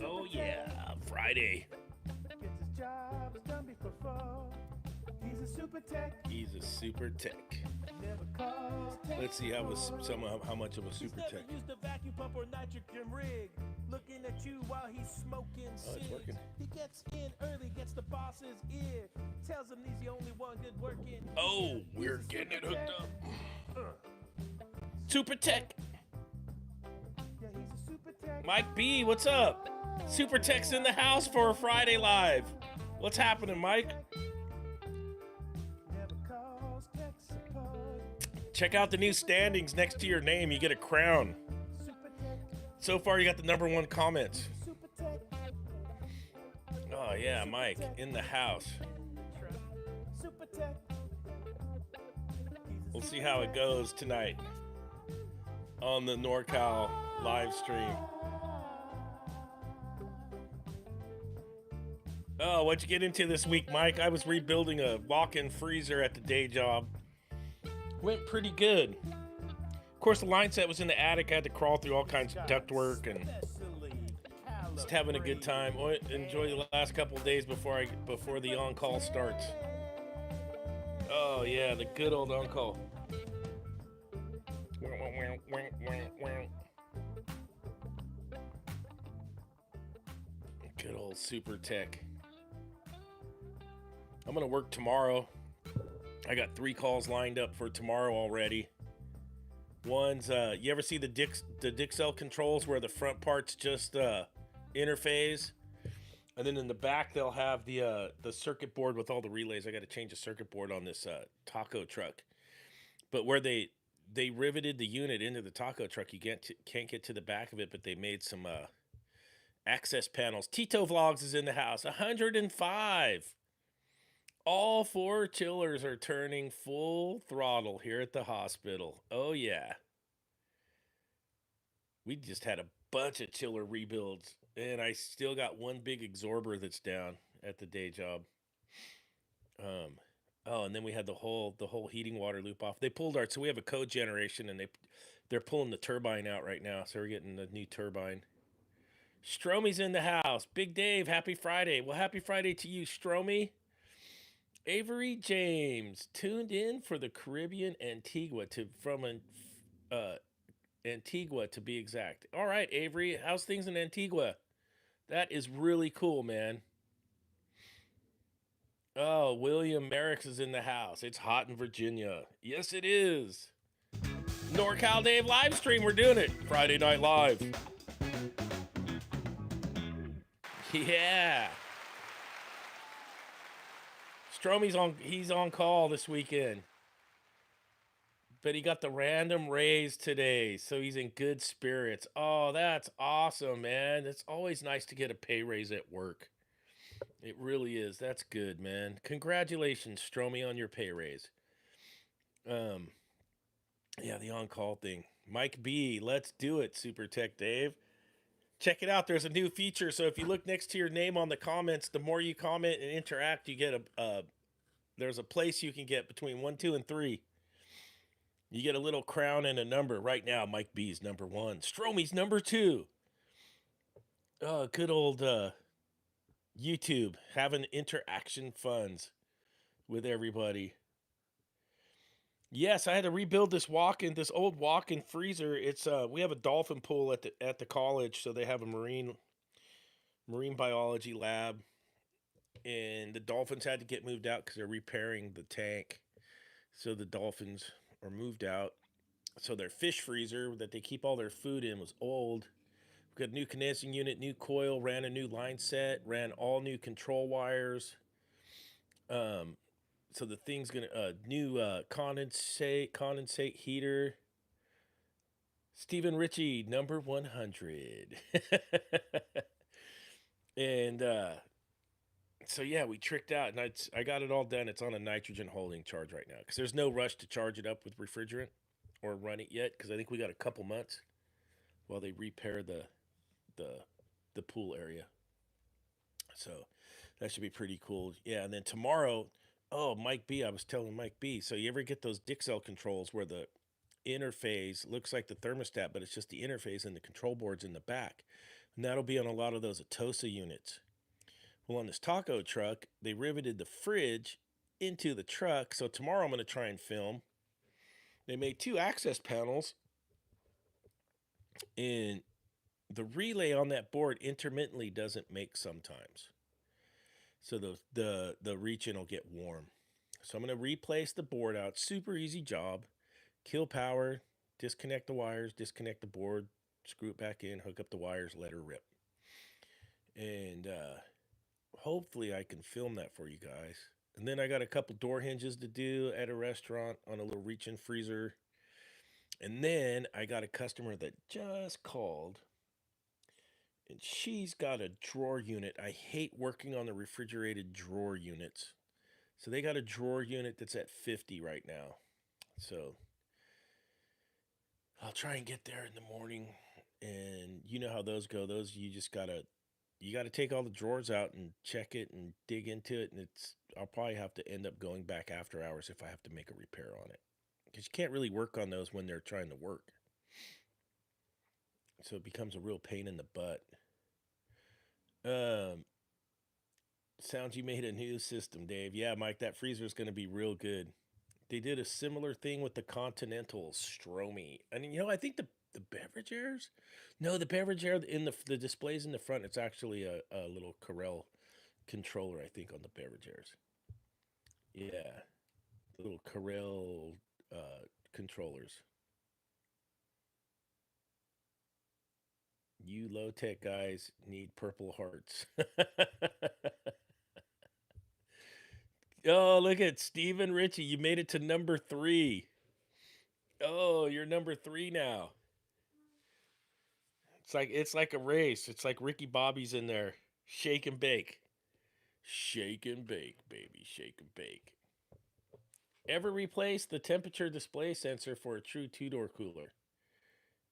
Oh yeah, Friday. Gets his job done before 4. He's a super tech. He's a super tech. Never calls tech Let's see how much of a super He's tech. never used a vacuum pump or nitrogen rig. Looking at you while he's smoking Oh, it's working. He gets in early, gets the boss's ear. Tells him he's the only one good working. Oh, we're getting it hooked up. Super tech. Yeah, he's a super tech. Mike B, what's up? Super tech's in the house for a Friday live. What's happening, Mike? Never calls tech support. Check out the new standings next to your name. You get a crown. Super tech. So far, you got the #1 comments. Super tech. Oh yeah, Mike in the house. Super tech. We'll see how it goes tonight on the NorCal live stream. Oh, what'd you get into this week, Mike? I was rebuilding a walk-in freezer at the day job. Went pretty good. Of course, the line set was in the attic. I had to crawl through all kinds of ductwork and just having a good time. Enjoy the last couple of days before the on-call starts. Oh yeah, the good old on-call. Good old super tech. I'm gonna work tomorrow. I got 3 calls lined up for tomorrow already. One's you ever see the Dixel controls where the front part's just interface, and then in the back they'll have the circuit board with all the relays. I got to change the circuit board on this taco truck, but where they riveted the unit into the taco truck, you can't get to the back of it, but they made some access panels. Tito Vlogs is in the house. 105. All 4 chillers are turning full throttle here at the hospital. Oh, yeah. We just had a bunch of chiller rebuilds, and I still got one big absorber that's down at the day job. And then we had the whole heating water loop off. They pulled so we have a code generation, and they're pulling the turbine out right now, so we're getting the new turbine. Stromy's in the house. Big Dave, happy Friday. Well, happy Friday to you, Stromy. Avery James tuned in for the Caribbean Antigua Antigua to be exact. All right, Avery, how's things in Antigua? That is really cool, man. Oh, William Merrick's is in the house. It's hot in Virginia. Yes, it is. NorCal Dave live stream. We're doing it. Friday Night Live. Yeah. He's on call this weekend. But he got the random raise today, so he's in good spirits. Oh, that's awesome, man. It's always nice to get a pay raise at work. It really is. That's good, man. Congratulations, Stromy, on your pay raise. Yeah, the on-call thing. Mike B, let's do it, Super Tech Dave. Check it out. There's a new feature. So if you look next to your name on the comments, the more you comment and interact, you get there's a place you can get between 1, 2, and 3. You get a little crown and a number. Right now, Mike B's #1. Stromy's #2. Oh, good old YouTube having interaction funds with everybody. Yes, I had to rebuild this old walk-in freezer. It's we have a dolphin pool at the college, so they have a marine biology lab, and the dolphins had to get moved out because they're repairing the tank. So the dolphins are moved out. So their fish freezer that they keep all their food in was old. We got a new condensing unit, new coil, ran a new line set, ran all new control wires. So the thing's gonna new condensate heater. Stephen Ritchie, #100. And so yeah, we tricked out, and I got it all done. It's on a nitrogen holding charge right now because there's no rush to charge it up with refrigerant or run it yet because I think we got a couple months while they repair the pool area. So that should be pretty cool. Yeah, and then tomorrow, oh, Mike B, I was telling Mike B. So you ever get those Dixel controls where the interface looks like the thermostat, but it's just the interface and the control board's in the back. And that'll be on a lot of those Atosa units. Well, on this taco truck, they riveted the fridge into the truck. So tomorrow I'm going to try and film. They made 2 access panels, and the relay on that board intermittently doesn't make sometimes. So the reach-in will get warm. So I'm going to replace the board out. Super easy job. Kill power, disconnect the wires, disconnect the board, screw it back in, hook up the wires, let her rip. And hopefully I can film that for you guys. And then I got a couple door hinges to do at a restaurant on a little reach-in freezer. And then I got a customer that just called, and she's got a drawer unit. I hate working on the refrigerated drawer units. So they got a drawer unit that's at 50 right now. So I'll try and get there in the morning. And you know how those go. Those you gotta take all the drawers out and check it and dig into it. And I'll probably have to end up going back after hours if I have to make a repair on it. Because you can't really work on those when they're trying to work. So it becomes a real pain in the butt. Sounds you made a new system, Dave. Yeah, Mike, that freezer is going to be real good. They did a similar thing with the Continental Stromy. I mean, I think the beverage airs. No, the beverage air in the displays in the front. It's actually a little Corel controller, I think, on the beverage airs. Yeah, the little Corel controllers. You low tech guys need purple hearts. Oh, look at Steven Ritchie. You made it to number 3. Oh, you're number 3 now. It's like a race. It's like Ricky Bobby's in there. Shake and bake. Shake and bake, baby. Shake and bake. Ever replace the temperature display sensor for a true 2-door cooler?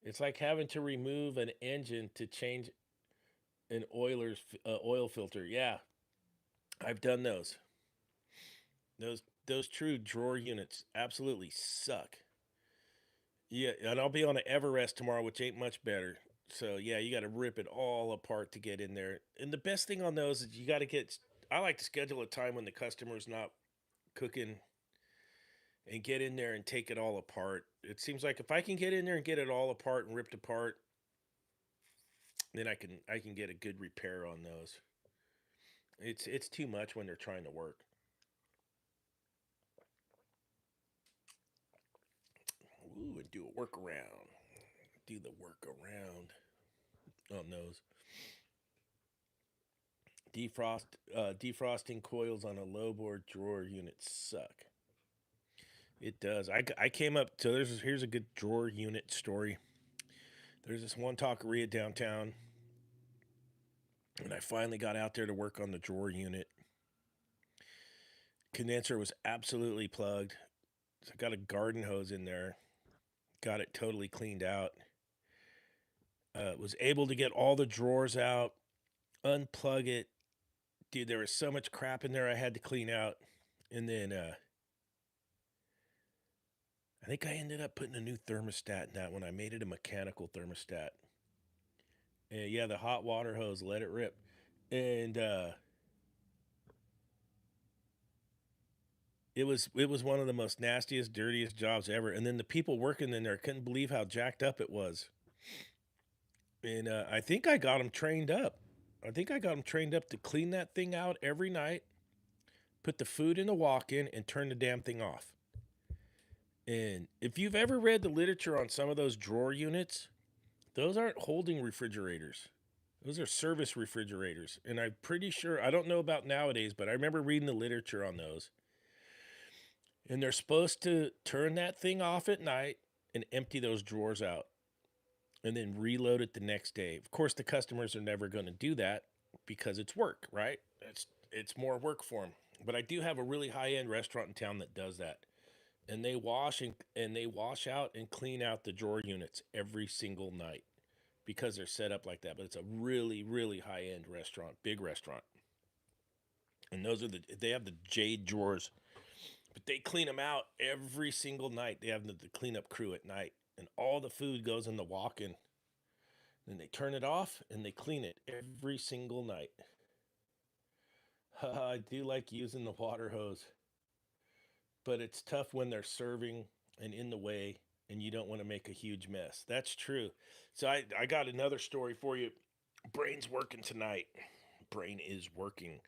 It's like having to remove an engine to change an oil filter. Yeah, I've done those. Those true drawer units absolutely suck. Yeah, and I'll be on an Everest tomorrow, which ain't much better. So yeah, you got to rip it all apart to get in there. And the best thing on those is you got to get. I like to schedule a time when the customer's not cooking and get in there and take it all apart. It seems like if I can get in there and get it all apart and ripped apart, then I can get a good repair on those. It's too much when they're trying to work. Ooh, and do a workaround. Do the workaround on those. Defrosting coils on a low board drawer unit suck. It does. I came up to here's a good drawer unit story. There's this one taqueria downtown, and I finally got out there to work on the drawer unit. Condenser was absolutely plugged. So I got a garden hose in there, got it totally cleaned out. Was able to get all the drawers out, unplug it. Dude, there was so much crap in there I had to clean out. And then I think I ended up putting a new thermostat in that one. I made it a mechanical thermostat. And yeah, the hot water hose, let it rip. And it was one of the most nastiest, dirtiest jobs ever. And then the people working in there couldn't believe how jacked up it was. And I think I got them trained up. I think I got them trained up to clean that thing out every night, put the food in the walk-in, and turn the damn thing off. And if you've ever read the literature on some of those drawer units, those aren't holding refrigerators. Those are service refrigerators. And I'm pretty sure, I don't know about nowadays, but I remember reading the literature on those. And they're supposed to turn that thing off at night and empty those drawers out and then reload it the next day. Of course, the customers are never going to do that because it's work, right? It's more work for them. But I do have a really high-end restaurant in town that does that. And they wash out and clean out the drawer units every single night because they're set up like that. But it's a really, really high-end restaurant, big restaurant. And they have the jade drawers, but they clean them out every single night. They have the cleanup crew at night, and all the food goes in the walk-in. Then they turn it off and they clean it every single night. I do like using the water hose, but it's tough when they're serving and in the way and you don't want to make a huge mess. That's true. So I got another story for you. Brain's working tonight. Brain is working.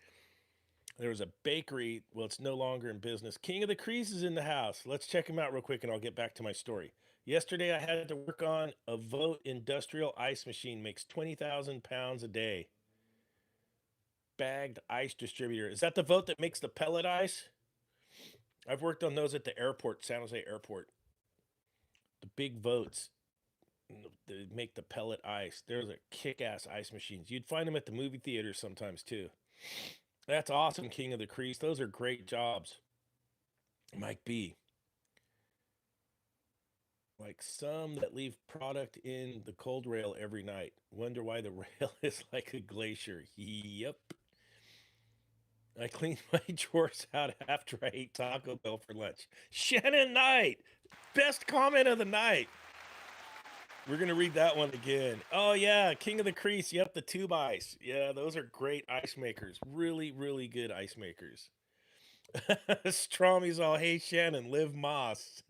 There was a bakery. Well, it's no longer in business. King of the Crease is in the house. Let's check him out real quick and I'll get back to my story. Yesterday, I had to work on a Vote industrial ice machine, makes 20,000 pounds a day. Bagged ice distributor. Is that the Vote that makes the pellet ice? I've worked on those at the airport, San Jose Airport. The big Votes. They make the pellet ice. There's a kick-ass ice machines. You'd find them at the movie theaters sometimes too. That's awesome, King of the Crease. Those are great jobs. Mike B. Like some that leave product in the cold rail every night. Wonder why the rail is like a glacier. Yep. I cleaned my drawers out after I ate Taco Bell for lunch. Shannon Knight, best comment of the night. We're going to read that one again. Oh, yeah. King of the Crease. Yep. The tube ice. Yeah. Those are great ice makers. Really, really good ice makers. Stromy's all, hey, Shannon, live Moss.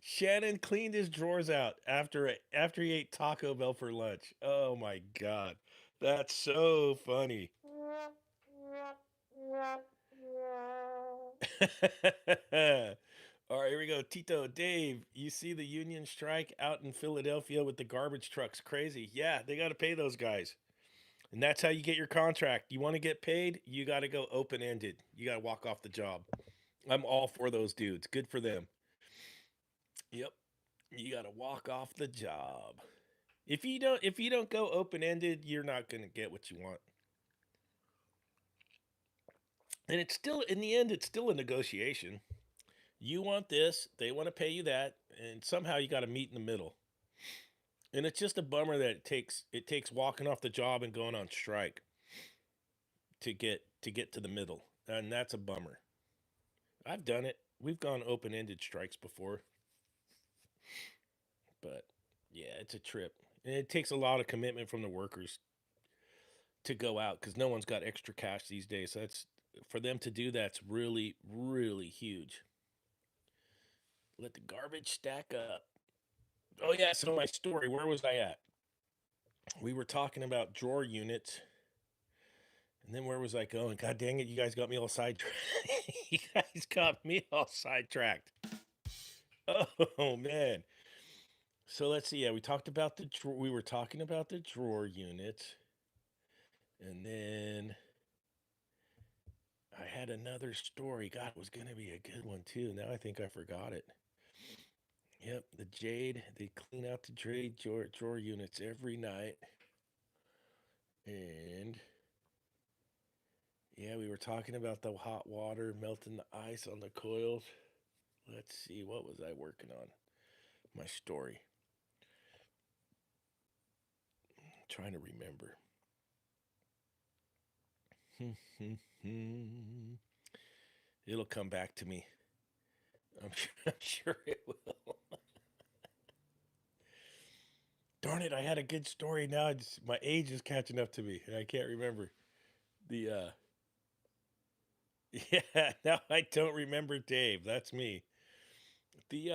Shannon cleaned his drawers out after he ate Taco Bell for lunch. Oh my god. That's so funny. All right, here we go. Tito, Dave, you see the union strike out in Philadelphia with the garbage trucks. Crazy. Yeah, they got to pay those guys. And that's how you get your contract. You want to get paid? You got to go open ended. You got to walk off the job. I'm all for those dudes. Good for them. Yep. You got to walk off the job. If you don't go open ended, you're not going to get what you want. And it's still in the end it's still a negotiation. You want this, they want to pay you that, and somehow you got to meet in the middle. And it's just a bummer that it takes walking off the job and going on strike to get to the middle. And that's a bummer. I've done it. We've gone open-ended strikes before. But yeah, it's a trip. And it takes a lot of commitment from the workers to go out because no one's got extra cash these days. So that's for them to do that's really, really huge. Let the garbage stack up. Oh yeah, so my story, where was I at? We were talking about drawer units. And then where was I going? God dang it, you guys got me all sidetracked. You guys got me all sidetracked. Oh man. So let's see. Yeah, we were talking about the drawer units. And then I had another story. God, it was going to be a good one too. Now I think I forgot it. Yep, the Jade. They clean out the Jade drawer units every night. And yeah, we were talking about the hot water melting the ice on the coils. Let's see, what was I working on? My story. Trying to remember. It'll come back to me. I'm sure it will. Darn it, I had a good story. Now my age is catching up to me and I can't remember. The yeah, now I don't remember Dave. That's me. The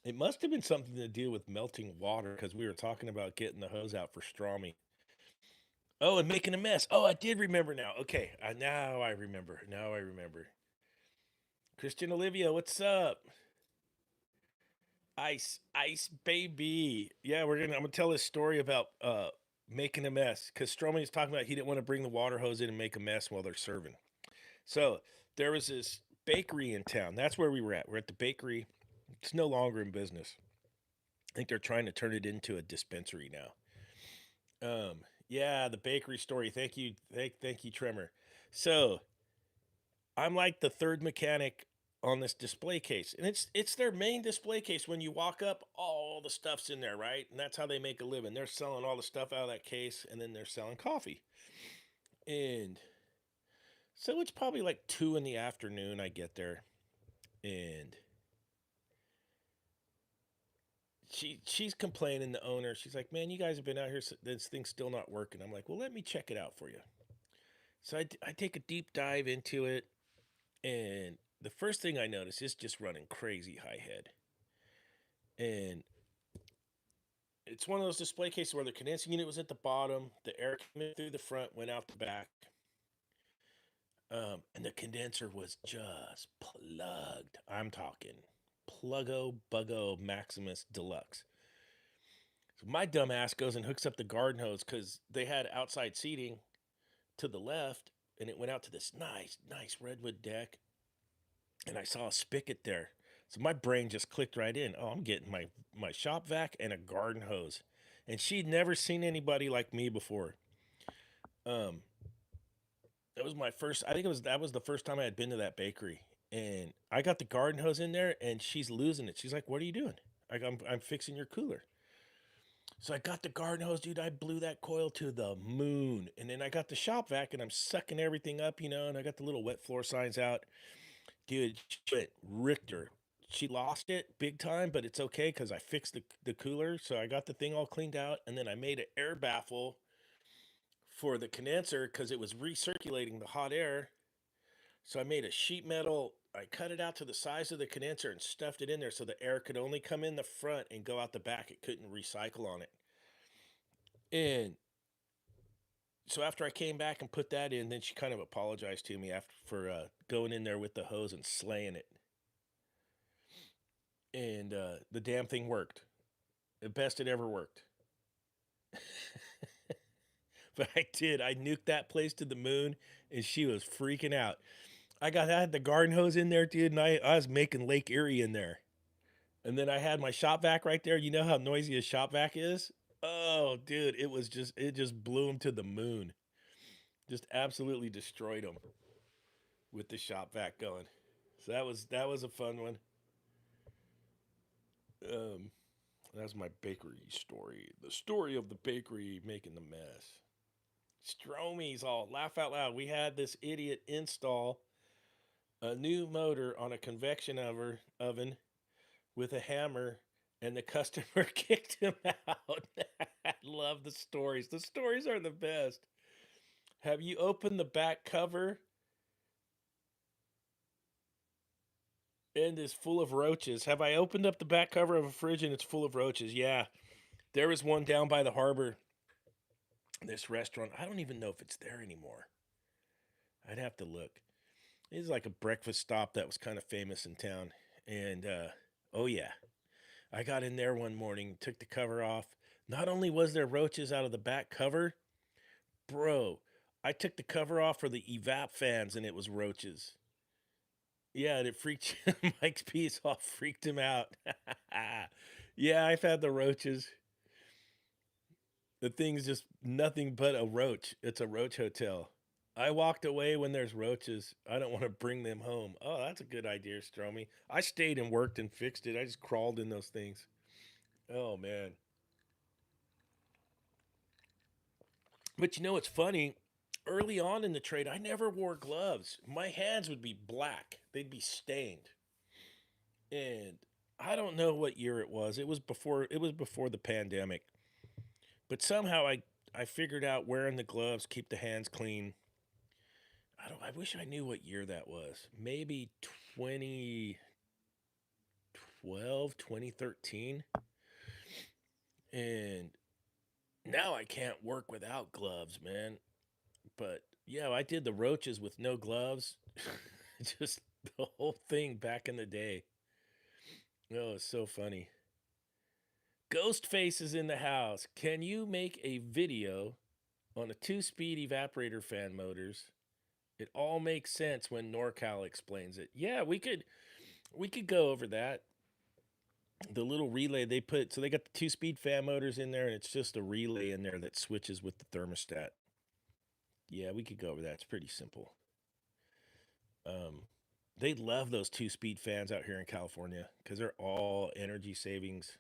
it must have been something to do with melting water because we were talking about getting the hose out for Stromy. Oh, and making a mess. Oh, I did remember now. Okay, now I remember. Now I remember. Christian Olivia, what's up? Ice baby. Yeah, I'm gonna tell this story about making a mess because Stromy was talking about he didn't want to bring the water hose in and make a mess while they're serving. So there was this bakery in town. That's where we were at. We're at the bakery. It's no longer in business. I think they're trying to turn it into a dispensary now. Yeah, the bakery story. Thank you, Tremor. So I'm like the third mechanic on this display case, and it's their main display case. When you walk up, all the stuff's in there, right? And that's how they make a living. They're selling all the stuff out of that case, and then they're selling coffee. And so it's probably like 2 in the afternoon. I get there, and she's complaining, the owner. She's like, man, you guys have been out here, this thing's still not working. I'm like, well, let me check it out for you. So I take a deep dive into it, and the first thing I notice is just running crazy high head. And it's one of those display cases where the condensing unit was at the bottom, the air came in through the front, went out the back, and the condenser was just plugged. I'm talking pluggo buggo Maximus Deluxe. So my dumb ass goes and hooks up the garden hose because they had outside seating to the left, and it went out to this nice redwood deck, and I saw a spigot there. So my brain just clicked right in. Oh, I'm getting my shop vac and a garden hose. And she'd never seen anybody like me before. Um, that was my first. I think that was the first time I had been to that bakery, and I got the garden hose in there, and she's losing it. She's like, "What are you doing?" I'm fixing your cooler. So I got the garden hose, dude. I blew that coil to the moon, and then I got the shop vac, and I'm sucking everything up, and I got the little wet floor signs out, dude. She went Richter. She lost it big time, but it's okay because I fixed the cooler, so I got the thing all cleaned out, and then I made an air baffle for the condenser because it was recirculating the hot air. So I made a sheet metal. I cut it out to the size of the condenser and stuffed it in there so the air could only come in the front and go out the back. It couldn't recycle on it. And so after I came back and put that in, then she kind of apologized to me after for going in there with the hose and slaying it. And the damn thing worked. The best it ever worked. But I did. I nuked that place to the moon, and she was freaking out. I had the garden hose in there, dude, and I was making Lake Erie in there. And then I had my shop vac right there. You know how noisy a shop vac is? Oh, dude, it just blew him to the moon. Just absolutely destroyed him with the shop vac going. So that was a fun one. Um, that's my bakery story. The story of the bakery making the mess. Stromies all laugh out loud. We had this idiot install a new motor on a convection oven with a hammer, and the customer kicked him out. I love the stories. The stories are the best. Have you opened the back cover and it's full of roaches? Have I opened up the back cover of a fridge and it's full of roaches? Yeah. There was one down by the harbor. This restaurant, I don't even know if it's there anymore. I'd have to look. It's like a breakfast stop that was kind of famous in town. And oh yeah, I got in there one morning, took the cover off. Not only was there roaches out of the back cover, bro, I took the cover off for the H.V.A.C fans and it was roaches. Yeah, and it freaked Mike's piece off, freaked him out. Yeah, I've had the roaches. The thing's just nothing but a roach. It's a roach hotel. I walked away when there's roaches. I don't want to bring them home. Oh, that's a good idea, Stromy. I stayed and worked and fixed it. I just crawled in those things. Oh man. But it's funny. Early on in the trade, I never wore gloves. My hands would be black. They'd be stained. And I don't know what year it was. It was before the pandemic. But somehow I figured out wearing the gloves, keep the hands clean. I wish I knew what year that was. Maybe 2012, 2013. And now I can't work without gloves, man. But yeah, I did the roaches with no gloves. Just the whole thing back in the day. Oh, it's so funny. Ghostface is in the house. Can you make a video on a two-speed evaporator fan motors? It all makes sense when NorCal explains it. Yeah, we could go over that. The little relay they put, so they got the two-speed fan motors in there, and it's just a relay in there that switches with the thermostat. Yeah, we could go over that. It's pretty simple. Um, they love those two-speed fans out here in California because they're all energy savings.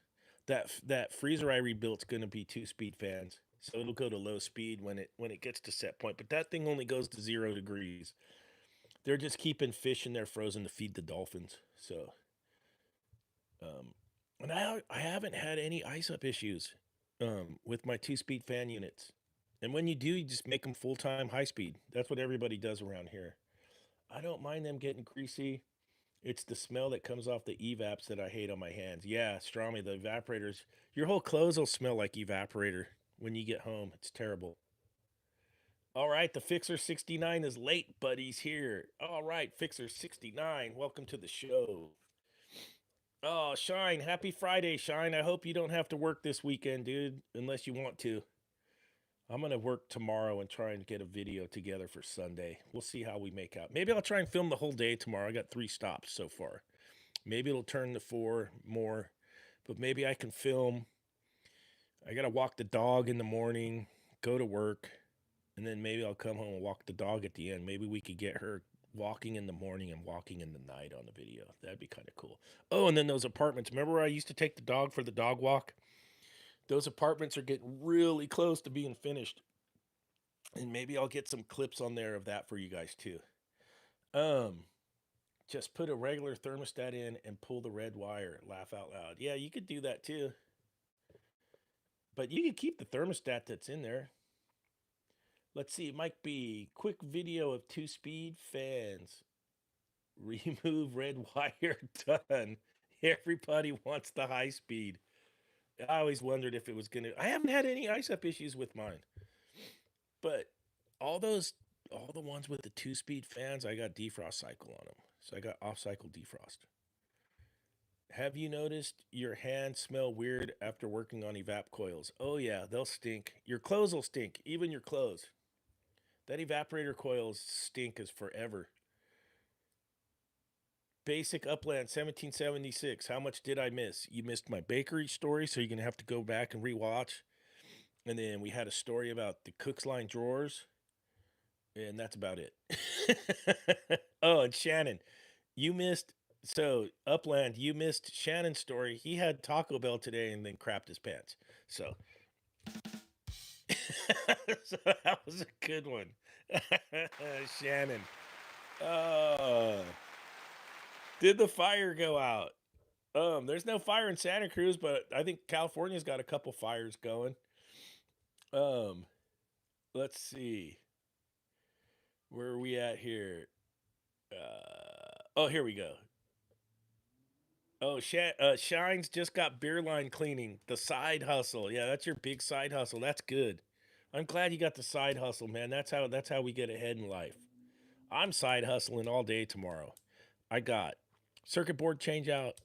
That freezer I rebuilt's going to be two-speed fans, so it'll go to low speed when it gets to set point. But that thing only goes to 0 degrees. They're just keeping fish in there frozen to feed the dolphins. So, um, And I haven't had any ice up issues with my 2-speed fan units. And when you do, you just make them full-time high speed. That's what everybody does around here. I don't mind them getting greasy. It's the smell that comes off the evaps that I hate on my hands. Yeah, Strami, the evaporators. Your whole clothes will smell like evaporator when you get home. It's terrible. All right, the Fixer 69 is late, but he's here. All right, Fixer 69, welcome to the show. Oh, Shine, happy Friday, Shine. I hope you don't have to work this weekend, dude, unless you want to. I'm going to work tomorrow and try and get a video together for Sunday. We'll see how we make out. Maybe I'll try and film the whole day tomorrow. I got 3 stops so far. Maybe it'll turn to 4 more, but maybe I can film. I got to walk the dog in the morning, go to work, and then maybe I'll come home and walk the dog at the end. Maybe we could get her walking in the morning and walking in the night on the video. That'd be kind of cool. Oh, and then those apartments. Remember where I used to take the dog for the dog walk? Those apartments are getting really close to being finished. And maybe I'll get some clips on there of that for you guys too. Um, just put a regular thermostat in and pull the red wire. Laugh out loud. Yeah, you could do that too. But you can keep the thermostat that's in there. Let's see, it might be quick video of 2-speed fans. Remove red wire done. Everybody wants the high speed. I always wondered if it was gonna. I haven't had any ice up issues with mine, but all the ones with the 2-speed fans, I got defrost cycle on them, so I got off cycle defrost. Have you noticed your hands smell weird after working on evap coils? Oh yeah, they'll stink. Your clothes will stink, even your clothes. That evaporator coils stink as forever. Basic Upland 1776. How much did I miss? You missed my bakery story, so you're going to have to go back and rewatch. And then we had a story about the Cook's Line drawers. And that's about it. Oh, and Shannon, you missed. So, Upland, you missed Shannon's story. He had Taco Bell today and then crapped his pants. So, so that was a good one. Shannon. Oh, did the fire go out? There's no fire in Santa Cruz, but I think California's got a couple fires going. Um, let's see. Where are we at here? Oh, here we go. Oh, Shine's just got beer line cleaning. The side hustle. Yeah, that's your big side hustle. That's good. I'm glad you got the side hustle, man. That's how we get ahead in life. I'm side hustling all day tomorrow. I got circuit board change out.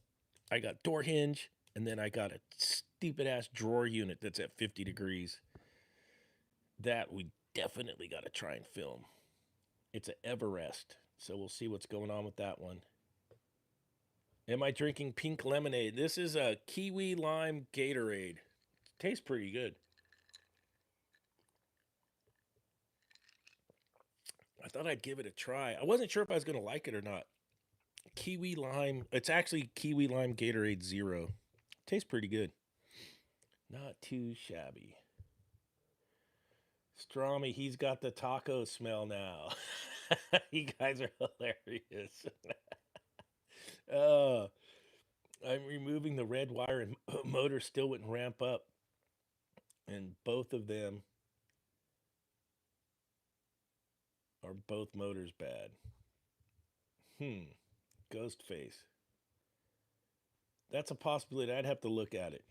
I got door hinge, and then I got a stupid ass drawer unit that's at 50 degrees. That we definitely got to try and film. It's an Everest, so we'll see what's going on with that one. Am I drinking pink lemonade? This is a kiwi lime Gatorade. Tastes pretty good. I thought I'd give it a try. I wasn't sure if I was going to like it or not. Kiwi lime. It's actually kiwi lime Gatorade Zero. Tastes pretty good. Not too shabby. Strami, he's got the taco smell now. You guys are hilarious. uh, I'm removing the red wire and motor still wouldn't ramp up. And both of them are both motors bad. Ghost face. That's a possibility. I'd have to look at it.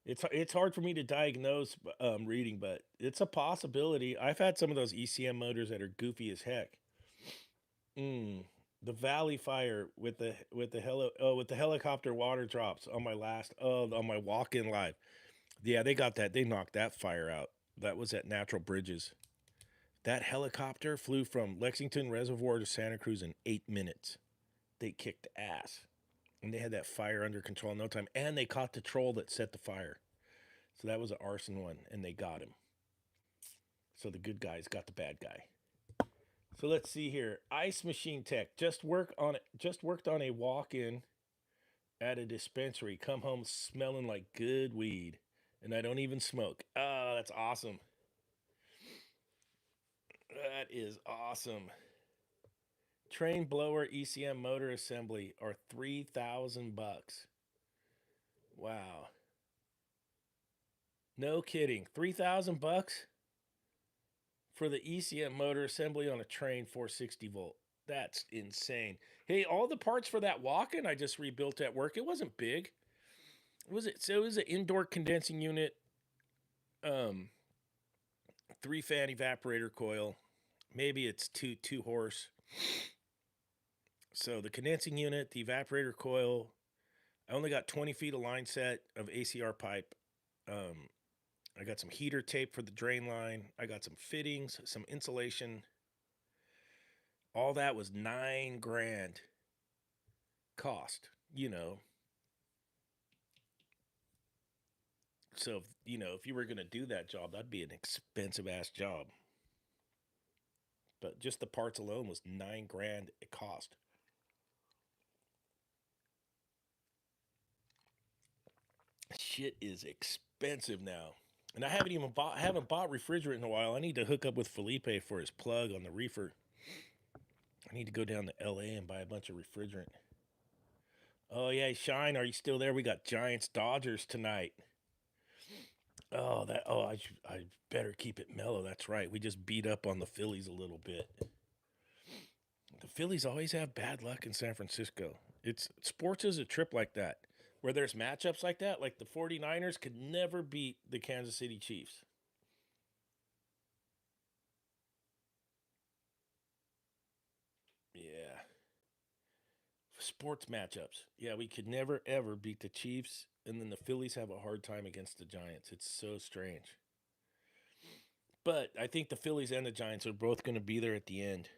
It's hard for me to diagnose reading, but it's a possibility. I've had some of those ECM motors that are goofy as heck. The Valley Fire with the helicopter water drops on my on my walk-in live. Yeah, they got that. They knocked that fire out. That was at Natural Bridges. That helicopter flew from Lexington Reservoir to Santa Cruz in 8 minutes. They kicked ass. And they had that fire under control in no time. And they caught the troll that set the fire. So that was an arson one, and they got him. So the good guys got the bad guy. So let's see here. Ice Machine Tech just worked on a walk-in at a dispensary. Come home smelling like good weed, and I don't even smoke. Oh, that's awesome. That is awesome. Train blower ECM motor assembly are $3,000. Wow. No kidding. $3,000 for the ECM motor assembly on a train 460 volt. That's insane. Hey, all the parts for that walk-in I just rebuilt at work, it wasn't big. It was an indoor condensing unit, um, 3-fan evaporator coil. Maybe it's two horse. So the condensing unit, the evaporator coil, I only got 20 feet of line set of ACR pipe. Um, I got some heater tape for the drain line. I got some fittings, some insulation. All that was $9,000 cost, you know. So, if you were going to do that job, that'd be an expensive ass job. But just the parts alone was $9,000 it cost. Shit is expensive now. And I haven't bought refrigerant in a while. I need to hook up with Felipe for his plug on the reefer. I need to go down to LA and buy a bunch of refrigerant. Oh yeah, Shine, are you still there? We got Giants Dodgers tonight. I better keep it mellow. That's right. We just beat up on the Phillies a little bit. The Phillies always have bad luck in San Francisco. Sports is a trip like that. Where there's matchups like that, like the 49ers could never beat the Kansas City Chiefs. Yeah. Sports matchups. Yeah, we could never ever beat the Chiefs, and then the Phillies have a hard time against the Giants. It's so strange. But I think the Phillies and the Giants are both going to be there at the end.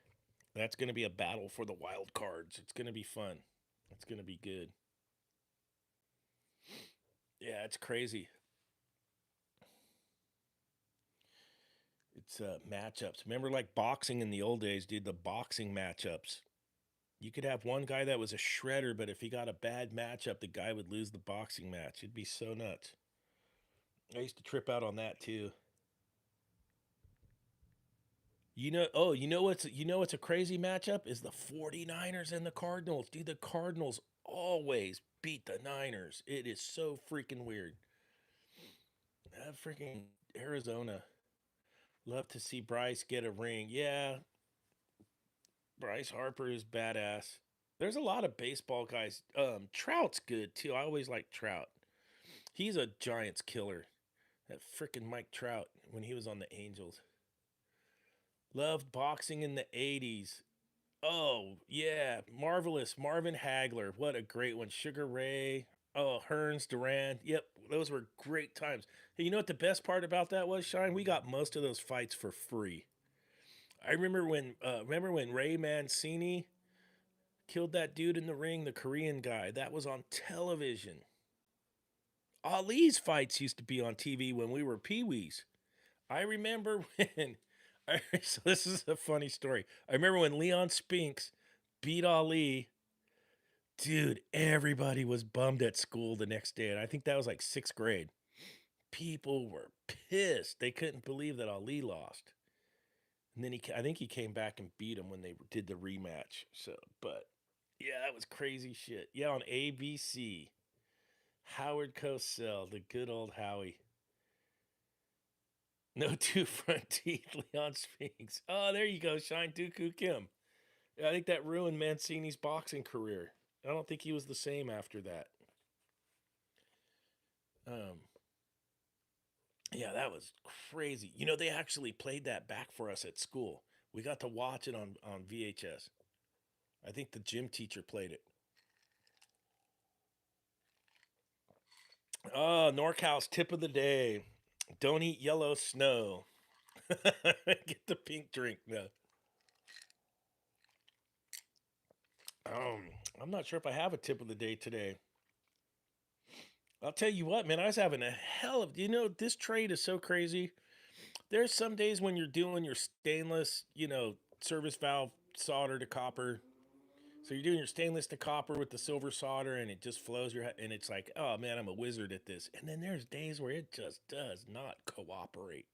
That's going to be a battle for the wild cards. It's going to be fun. It's going to be good. Yeah, it's crazy. It's matchups. Remember, like boxing in the old days, dude, the boxing matchups. You could have one guy that was a shredder, but if he got a bad matchup, the guy would lose the boxing match. It'd be so nuts. I used to trip out on that too. You know what's a crazy matchup is the 49ers and the Cardinals. Dude, the Cardinals always beat the Niners. It is so freaking weird. That freaking Arizona. Love to see Bryce get a ring. Yeah, Bryce Harper is badass. There's a lot of baseball guys. Trout's good too. I always like Trout. He's a Giants killer. That freaking Mike Trout when he was on the Angels. Loved boxing in the 80s. Oh, yeah. Marvelous. Marvin Hagler. What a great one. Sugar Ray. Oh, Hearns, Duran. Yep. Those were great times. Hey, you know what the best part about that was, Shine? We got most of those fights for free. I remember when Ray Mancini killed that dude in the ring, the Korean guy. That was on television. Ali's fights used to be on TV when we were peewees. I remember when. So this is a funny story. I remember when Leon Spinks beat Ali. Dude, everybody was bummed at school the next day, and I think that was like sixth grade. People were pissed. They couldn't believe that Ali lost. And then I think he came back and beat him when they did the rematch. So, but yeah, that was crazy shit. Yeah, on ABC, Howard Cosell, the good old Howie. No two front teeth, Leon Spinks. Oh, there you go, Shine Dooku Kim. Yeah, I think that ruined Mancini's boxing career. I don't think he was the same after that. Um, yeah, that was crazy. They actually played that back for us at school. We got to watch it on VHS. I think the gym teacher played it. Oh, NorCal's tip of the day. Don't eat yellow snow. Get the pink drink. No. Um, I'm not sure if I have a tip of the day today. I'll tell you what, man, I was having a hell of, this trade is so crazy. There's some days when you're doing your stainless, service valve solder to copper. So you're doing your stainless to copper with the silver solder and it just flows and it's like, oh man, I'm a wizard at this. And then there's days where it just does not cooperate.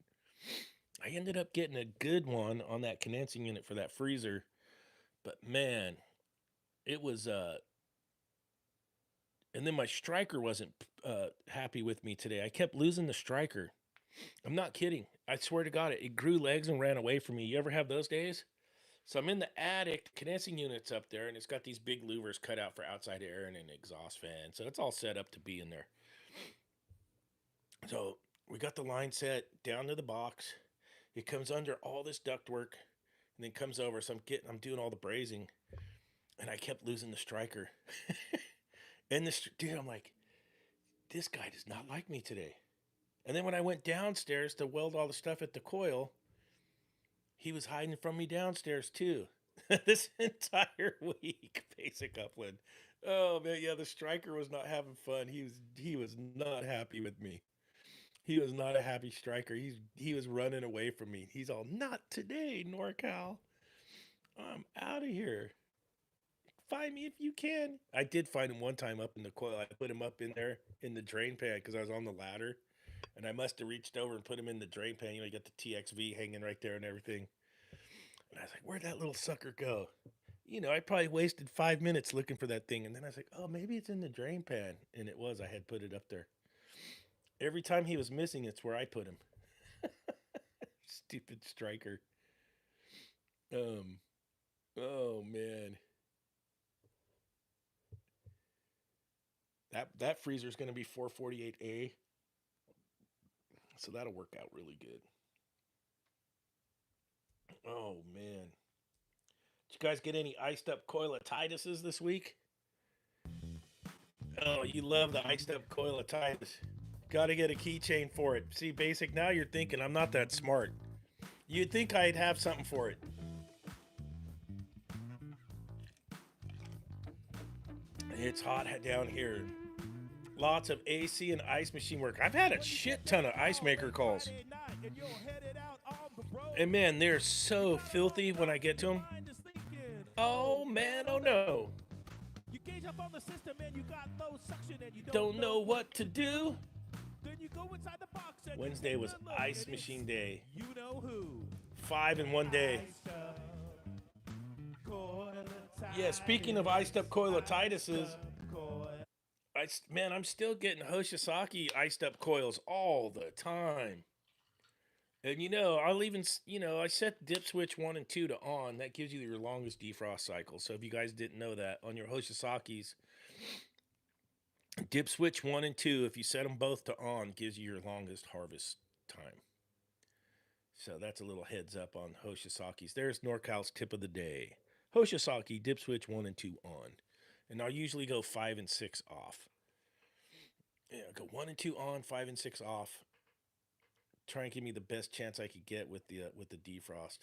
I ended up getting a good one on that condensing unit for that freezer. But man, it was And then my striker wasn't happy with me today. I kept losing the striker. I'm not kidding. I swear to God, it grew legs and ran away from me. You ever have those days? So I'm in the attic, condensing units up there, and it's got these big louvers cut out for outside air and an exhaust fan. So it's all set up to be in there. So we got the line set down to the box. It comes under all this ductwork and then comes over. So I'm doing all the brazing, and I kept losing the striker. And dude, I'm like, this guy does not like me today. And then when I went downstairs to weld all the stuff at the coil, he was hiding from me downstairs too. This entire week, basic upland. Oh man, yeah, the striker was not having fun. He was not happy with me. He was not a happy striker. He was running away from me. He's all, not today, NorCal. I'm out of here. Find me if you can. I did find him one time up in the coil. I put him up in there in the drain pan because I was on the ladder, and I must have reached over and put him in the drain pan. You know, you got the TXV hanging right there and everything. And I was like, where'd that little sucker go? You know, I probably wasted 5 minutes looking for that thing. And then I was like, oh, maybe it's in the drain pan. And it was. I had put it up there. Every time he was missing, it's where I put him. Stupid striker. Um, oh man. That freezer is going to be 448A. So that'll work out really good. Oh man. Did you guys get any iced up coilotiduses this week? Oh, you love the iced up coilotitus. Got to get a keychain for it. See, basic, now you're thinking I'm not that smart. You'd think I'd have something for it. It's hot down here. Lots of AC and ice machine work. I've had a shit ton of ice maker calls. And man, they're so filthy when I get to them. Oh man, oh no. You gauge up on the system and you got low suction and you Don't know what to do. Then you go inside the box and Wednesday was ice machine day. You know who? 5 in one day. Yeah, speaking of iced up coilotituses, I'm still getting H.V.A.C iced up coils all the time. And I'll even, I set dip switch 1 and 2 to on. That gives you your longest defrost cycle. So if you guys didn't know that, on your H.V.A.Cs, dip switch 1 and 2, if you set them both to on, gives you your longest harvest time. So that's a little heads up on H.V.A.Cs. There's NorCal's tip of the day. H.V.A.C dip switch 1 and 2 on. And I'll usually go 5 and 6 off. Yeah, go 1 and 2 on, 5 and 6 off. Try and give me the best chance I could get with the defrost.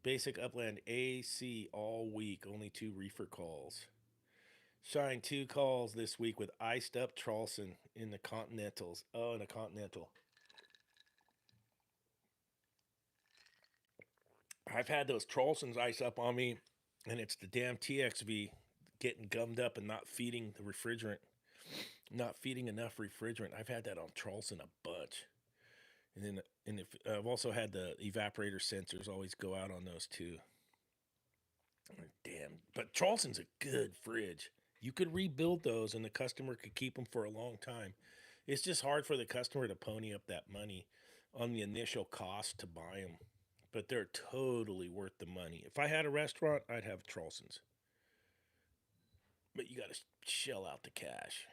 Basic upland AC all week, only 2 reefer calls. Shine 2 calls this week with iced up Charleston in the Continentals. Oh, in a Continental. I've had those Charlestons ice up on me, and it's the damn TXV getting gummed up and not feeding the refrigerant. Not feeding enough refrigerant. I've had that on Charleston a bunch. And if I've also had the evaporator sensors always go out on those too. Damn. But Charleston's a good fridge. You could rebuild those and the customer could keep them for a long time. It's just hard for the customer to pony up that money on the initial cost to buy them. But they're totally worth the money. If I had a restaurant, I'd have Charleston's. But you got to shell out the cash.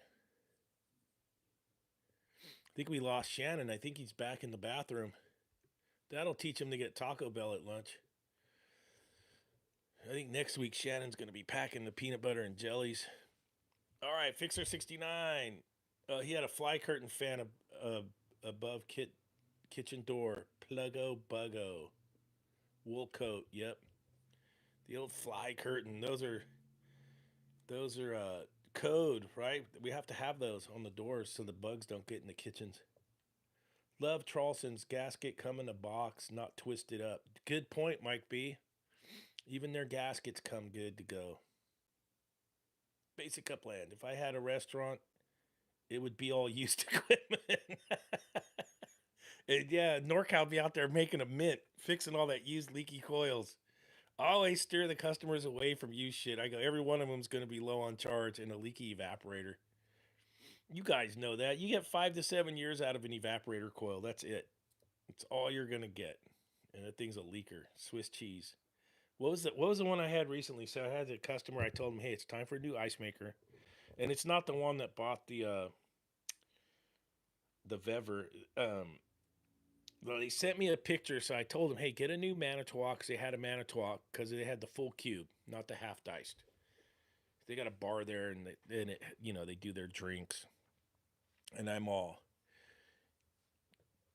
I think we lost Shannon. I think he's back in the bathroom. That'll teach him to get Taco Bell at lunch. I think next week Shannon's going to be packing the peanut butter and jellies. All right, Fixer 69. He had a fly curtain fan above kitchen door. Pluggo Buggo. Wool coat, yep. The old fly curtain. Those are code, right? We have to have those on the doors so the bugs don't get in the kitchens. Love Charleston's gasket come in a box, not twisted up. Good point, Mike B. Even their gaskets come good to go. Basic upland. If I had a restaurant, it would be all used equipment. And yeah, NorCal be out there making a mint, fixing all that used leaky coils. I always steer the customers away from used shit. I go, every one of them's going to be low on charge and a leaky evaporator. You guys know that. You get 5 to 7 years out of an evaporator coil. That's it. It's all you're gonna get. And that thing's a leaker. Swiss cheese. What was the one I had recently? So I had a customer, I told him, hey, it's time for a new ice maker. And it's not the one that bought the Vever. Well, they sent me a picture, so I told them, hey, get a new Manitowoc, because they had a Manitowoc, because they had the full cube, not the half diced. They got a bar there, and they do their drinks, and I'm all,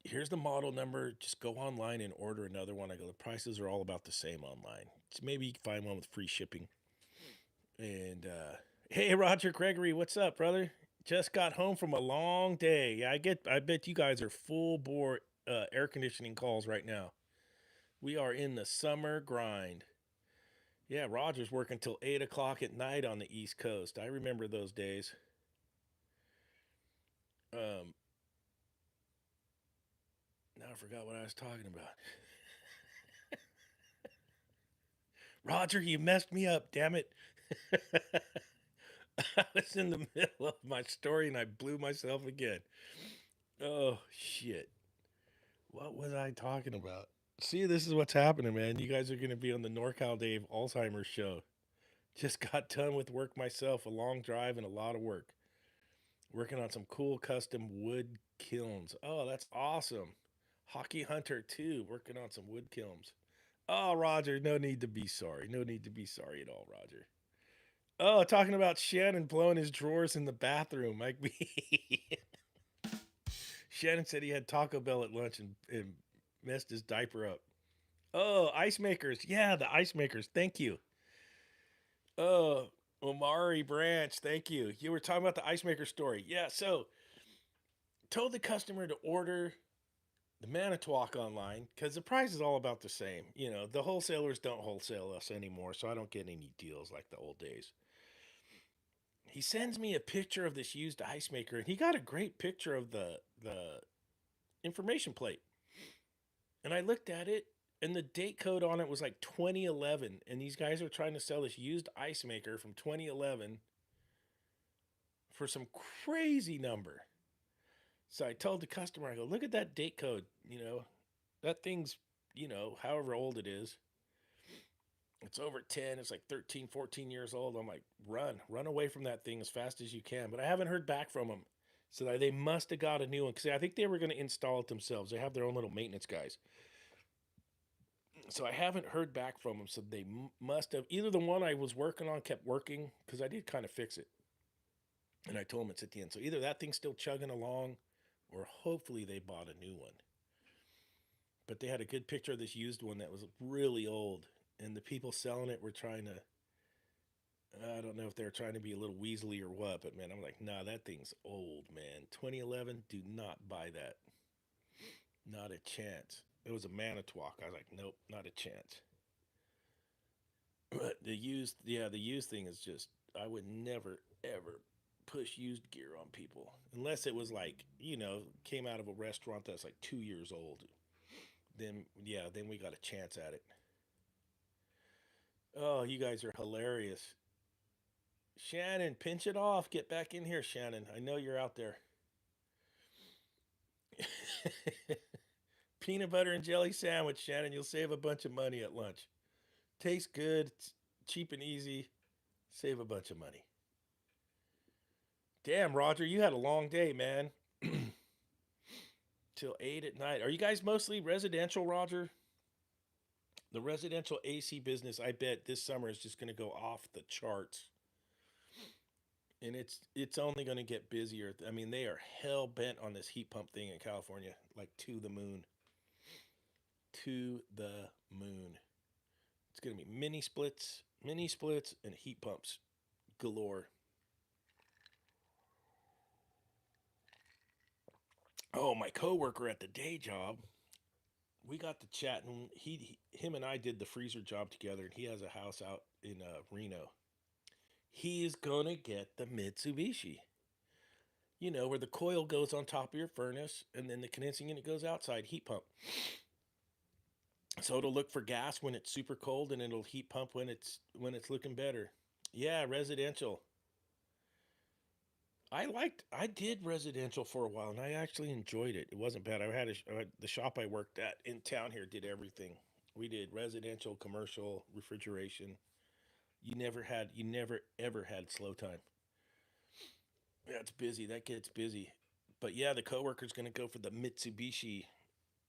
here's the model number. Just go online and order another one. I go, the prices are all about the same online. So maybe you can find one with free shipping. And hey, Roger Gregory, what's up, brother? Just got home from a long day. Yeah, I bet you guys are full bore air conditioning calls right now. We are in the summer grind. Yeah, Roger's working till 8 o'clock at night on the East Coast. I remember those days. Um, Now I forgot what I was talking about. Roger, you messed me up, damn it. I was in the middle of my story and I blew myself again. Oh, shit. What was I talking about? See, this is what's happening, man. You guys are going to be on the NorCal Dave Alzheimer's show. Just got done with work myself, a long drive and a lot of work. Working on some cool custom wood kilns. Oh, that's awesome. Hockey Hunter, too, working on some wood kilns. Oh, Roger, no need to be sorry. No need to be sorry at all, Roger. Oh, talking about Shannon blowing his drawers in the bathroom. Like Shannon said he had Taco Bell at lunch and messed his diaper up. Oh, ice makers. Yeah, the ice makers. Thank you. Oh, Omari Branch. Thank you. You were talking about the ice maker story. Yeah, so told the customer to order the Manitowoc online because the price is all about the same. The wholesalers don't wholesale us anymore, so I don't get any deals like the old days. He sends me a picture of this used ice maker, and he got a great picture of the information plate. And I looked at it, and the date code on it was like 2011. And these guys are trying to sell this used ice maker from 2011 for some crazy number. So I told the customer, I go, look at that date code. That thing's, however old it is. It's over 10. It's like 13, 14 years old. I'm like, run away from that thing as fast as you can. But I haven't heard back from them. So they must have got a new one because I think they were going to install it themselves. They have their own little maintenance guys. So I haven't heard back from them. So they must have either the one I was working on kept working because I did kind of fix it. And I told them it's at the end. So either that thing's still chugging along or hopefully they bought a new one. But they had a good picture of this used one that was really old. And the people selling it were trying to, I don't know if they're trying to be a little weaselly or what, but man, I'm like, nah, that thing's old, man. 2011, do not buy that. Not a chance. It was a Manitowoc. I was like, nope, not a chance. But the used thing is just, I would never, ever push used gear on people. Unless it was like, came out of a restaurant that's like 2 years old. Then we got a chance at it. Oh, you guys are hilarious. Shannon, pinch it off. Get back in here, Shannon. I know you're out there. Peanut butter and jelly sandwich, Shannon. You'll save a bunch of money at lunch. Tastes good, it's cheap and easy. Save a bunch of money. Damn, Roger, you had a long day, man. Till 8 at night. Are you guys mostly residential, Roger? The residential AC business, I bet this summer is just going to go off the charts. And it's only going to get busier. I mean, they are hell bent on this heat pump thing in California, like to the moon. To the moon. It's going to be mini splits, and heat pumps galore. Oh, my coworker at the day job, we got to chatting. Him and I did the freezer job together, and he has a house out in Reno. He's gonna get the Mitsubishi. Where the coil goes on top of your furnace, and then the condensing unit goes outside. Heat pump. So it'll look for gas when it's super cold, and it'll heat pump when it's looking better. Yeah, residential. I did residential for a while and I actually enjoyed it. It wasn't bad. The shop I worked at in town here did everything. We did residential, commercial, refrigeration. You never ever had slow time. Yeah, it's busy. That gets busy. But yeah, the coworker's going to go for the Mitsubishi,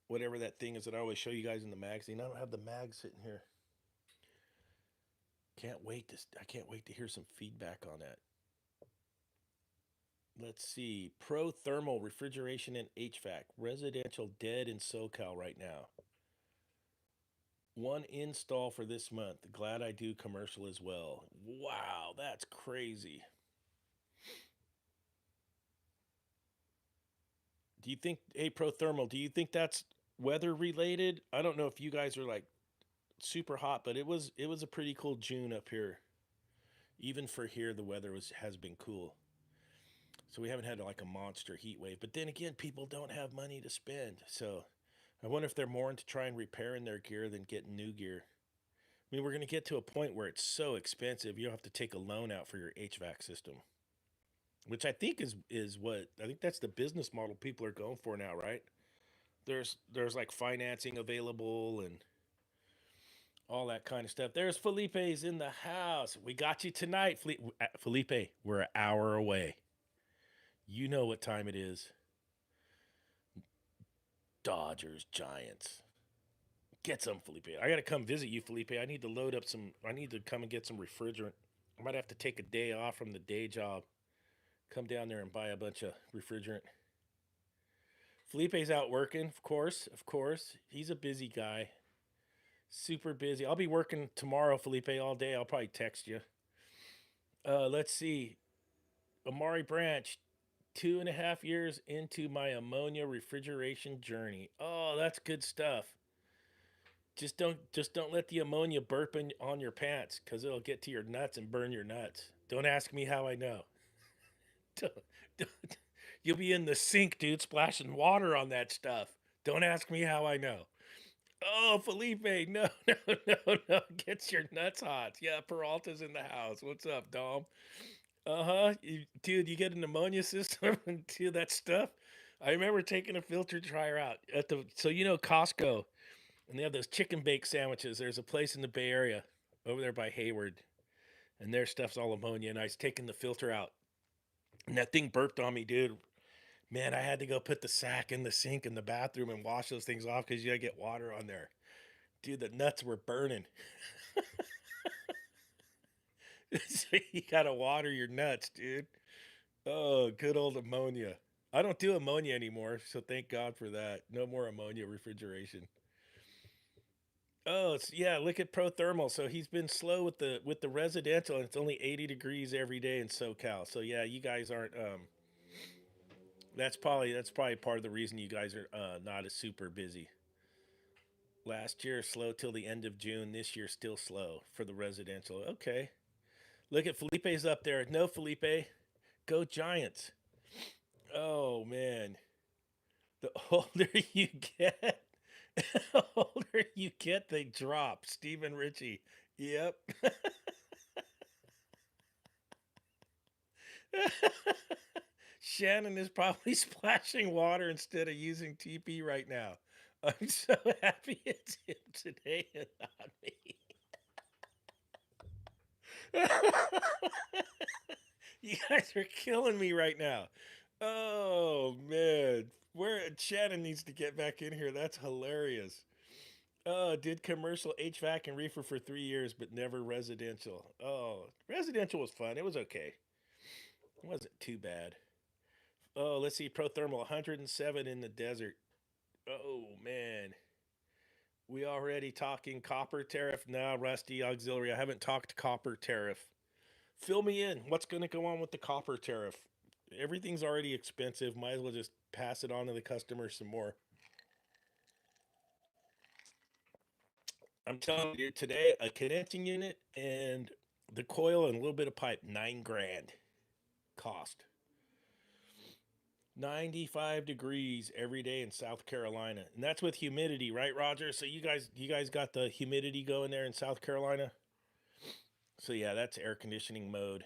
whatever that thing is that I always show you guys in the magazine. I don't have the mag sitting here. I can't wait to hear some feedback on that. Let's see. Pro thermal refrigeration and HVAC. Residential dead in SoCal right now. One install for this month. Glad I do commercial as well. Wow, that's crazy. Do you think, hey, Pro Thermal, do you think that's weather related? I don't know if you guys are like super hot, but it was a pretty cool June up here. Even for here, the weather has been cool. So we haven't had like a monster heat wave. But then again, people don't have money to spend. So I wonder if they're more into trying repairing their gear than getting new gear. I mean, we're going to get to a point where it's so expensive, you'll have to take a loan out for your HVAC system, which I think is what I think that's the business model people are going for now, right? There's like financing available and all that kind of stuff. There's Felipe's in the house. We got you tonight, Felipe. We're an hour away. You know what time it is. Dodgers, Giants. Get some, Felipe. I got to come visit you, Felipe. I need to load up some. I need to come and get some refrigerant. I might have to take a day off from the day job. Come down there and buy a bunch of refrigerant. Felipe's out working, of course. Of course. He's a busy guy. Super busy. I'll be working tomorrow, Felipe, all day. I'll probably text you. Let's see. Amari Branch, 2.5 years into my ammonia refrigeration journey. Oh, that's good stuff. Just don't let the ammonia burp on your pants because it'll get to your nuts and burn your nuts. Don't ask me how I know. Don't, don't, you'll be in the sink, dude, splashing water on that stuff. Don't ask me how I know. Oh, Felipe, no, no. Gets your nuts hot. Yeah, Peralta's in the house. What's up, Dom? Uh-huh. Dude, you get an ammonia system and do that stuff. I remember taking a filter dryer out at Costco, and they have those chicken bake sandwiches. There's a place in the Bay Area over there by Hayward, and their stuff's all ammonia. And I was taking the filter out, and that thing burped on me, dude. Man, I had to go put the sack in the sink in the bathroom and wash those things off because you gotta get water on there. Dude, the nuts were burning. So you gotta water your nuts, dude. Oh, good old ammonia. I don't do ammonia anymore, so thank God for that. No more ammonia refrigeration. Oh, yeah. Look at Pro Thermal. So he's been slow with the residential, and it's only 80 degrees every day in SoCal. So yeah, you guys aren't. That's probably part of the reason you guys are not as super busy. Last year slow till the end of June. This year still slow for the residential. Okay. Look at Felipe's up there. No, Felipe, go Giants. Oh man, the older you get, the older you get, they drop. Stephen Ritchie. Yep. Shannon is probably splashing water instead of using TP right now. I'm so happy it's him today and not me. You guys are killing me right now. Oh man, where Shannon needs to get back in here. That's hilarious. Oh, did commercial HVAC and reefer for 3 years, but never residential. Oh, residential was fun. It was okay. It wasn't too bad. Oh, let's see. Pro thermal 107 in the desert. Oh man, we already talking copper tariff now. Rusty auxiliary. I haven't talked copper tariff. Fill me in. What's going to go on with the copper tariff? Everything's already expensive. Might as well just pass it on to the customer some more. I'm telling you today, a condensing unit and the coil and a little bit of pipe, 9 grand cost. 95 degrees every day in South Carolina. And that's with humidity, right, Roger? So you guys got the humidity going there in South Carolina? So yeah, that's air conditioning mode.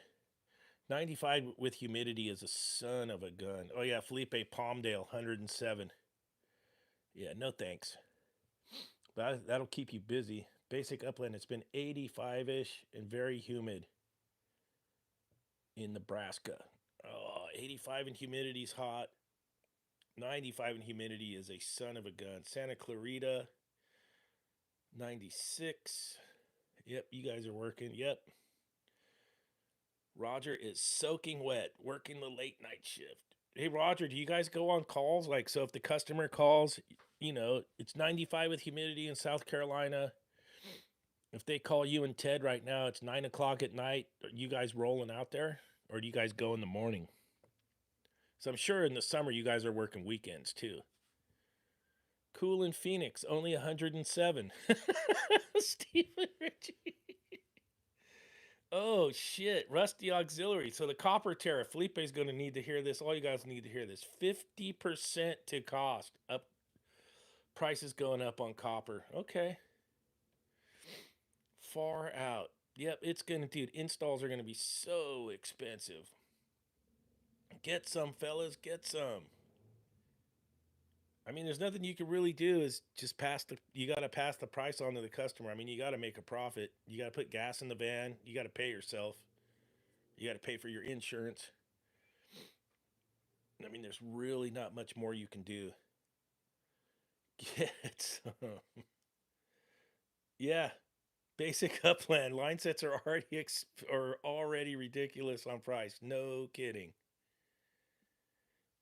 95 with humidity is a son of a gun. Oh yeah, Felipe Palmdale, 107. Yeah, no thanks. But that'll keep you busy. Basic upland, it's been 85-ish and very humid in Nebraska. Oh, 85 and humidity's hot. 95 and humidity is a son of a gun. Santa Clarita, 96. Yep, you guys are working. Yep. Roger is soaking wet, working the late night shift. Hey, Roger, do you guys go on calls? Like, so if the customer calls, it's 95 with humidity in South Carolina. If they call you and Ted right now, it's 9 o'clock at night. Are you guys rolling out there? Or do you guys go in the morning? So I'm sure in the summer you guys are working weekends too. Cool in Phoenix, only 107. Stephen Ritchie. Oh shit, Rusty Auxiliary. So the copper tariff. Felipe's going to need to hear this. All you guys need to hear this. 50% to cost. Up, prices going up on copper. Okay. Far out. Yep, it's gonna, dude. Installs are gonna be so expensive. Get some, fellas. Get some. I mean, there's nothing you can really do. Is just you got to pass the price on to the customer. I mean, you got to make a profit. You got to put gas in the van. You got to pay yourself. You got to pay for your insurance. I mean, there's really not much more you can do. Get some. Yeah, basic upland line sets are already ridiculous on price. No kidding.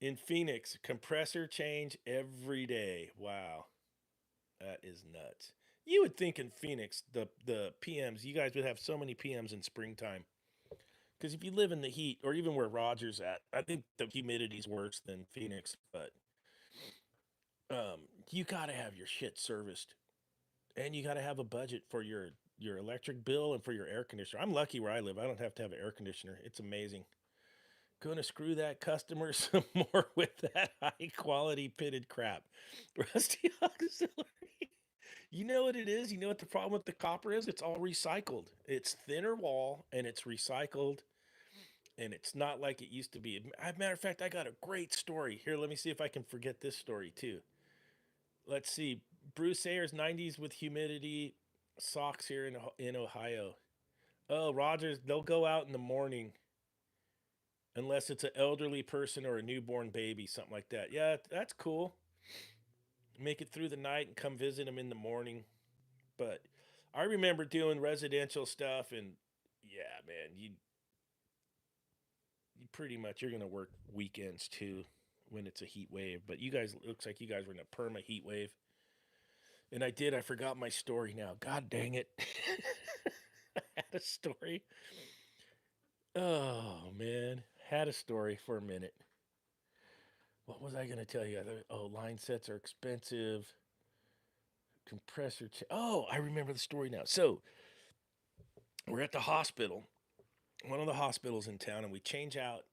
In Phoenix, compressor change every day. Wow, that is nuts. You would think in Phoenix, the PMs, you guys would have so many PMs in springtime. Because if you live in the heat, or even where Roger's at, I think the humidity's worse than Phoenix. But you gotta have your shit serviced, and you gotta have a budget for your electric bill and for your air conditioner. I'm lucky where I live; I don't have to have an air conditioner. It's amazing. Gonna screw that customer some more with that high quality pitted crap. Rusty Auxiliary. You know what it is? You know what the problem with the copper is? It's all recycled. It's thinner wall and it's recycled and it's not like it used to be. As a matter of fact, I got a great story. Here, let me see if I can forget this story too. Let's see. Bruce Ayers 90s with humidity socks here in Ohio. Oh, Rogers, they'll go out in the morning unless it's an elderly person or a newborn baby, something like that. Yeah, that's cool. Make it through the night and come visit them in the morning. But I remember doing residential stuff, and yeah, man, you pretty much you're gonna work weekends too when it's a heat wave. But you guys, it looks like you guys were in a perma heat wave, and I forgot my story now. God dang it! I had a story. Oh man, had a story for a minute. What was I gonna tell you? Oh, line sets are expensive. Oh, I remember the story now. So we're at the hospital, one of the hospitals in town, and we change out.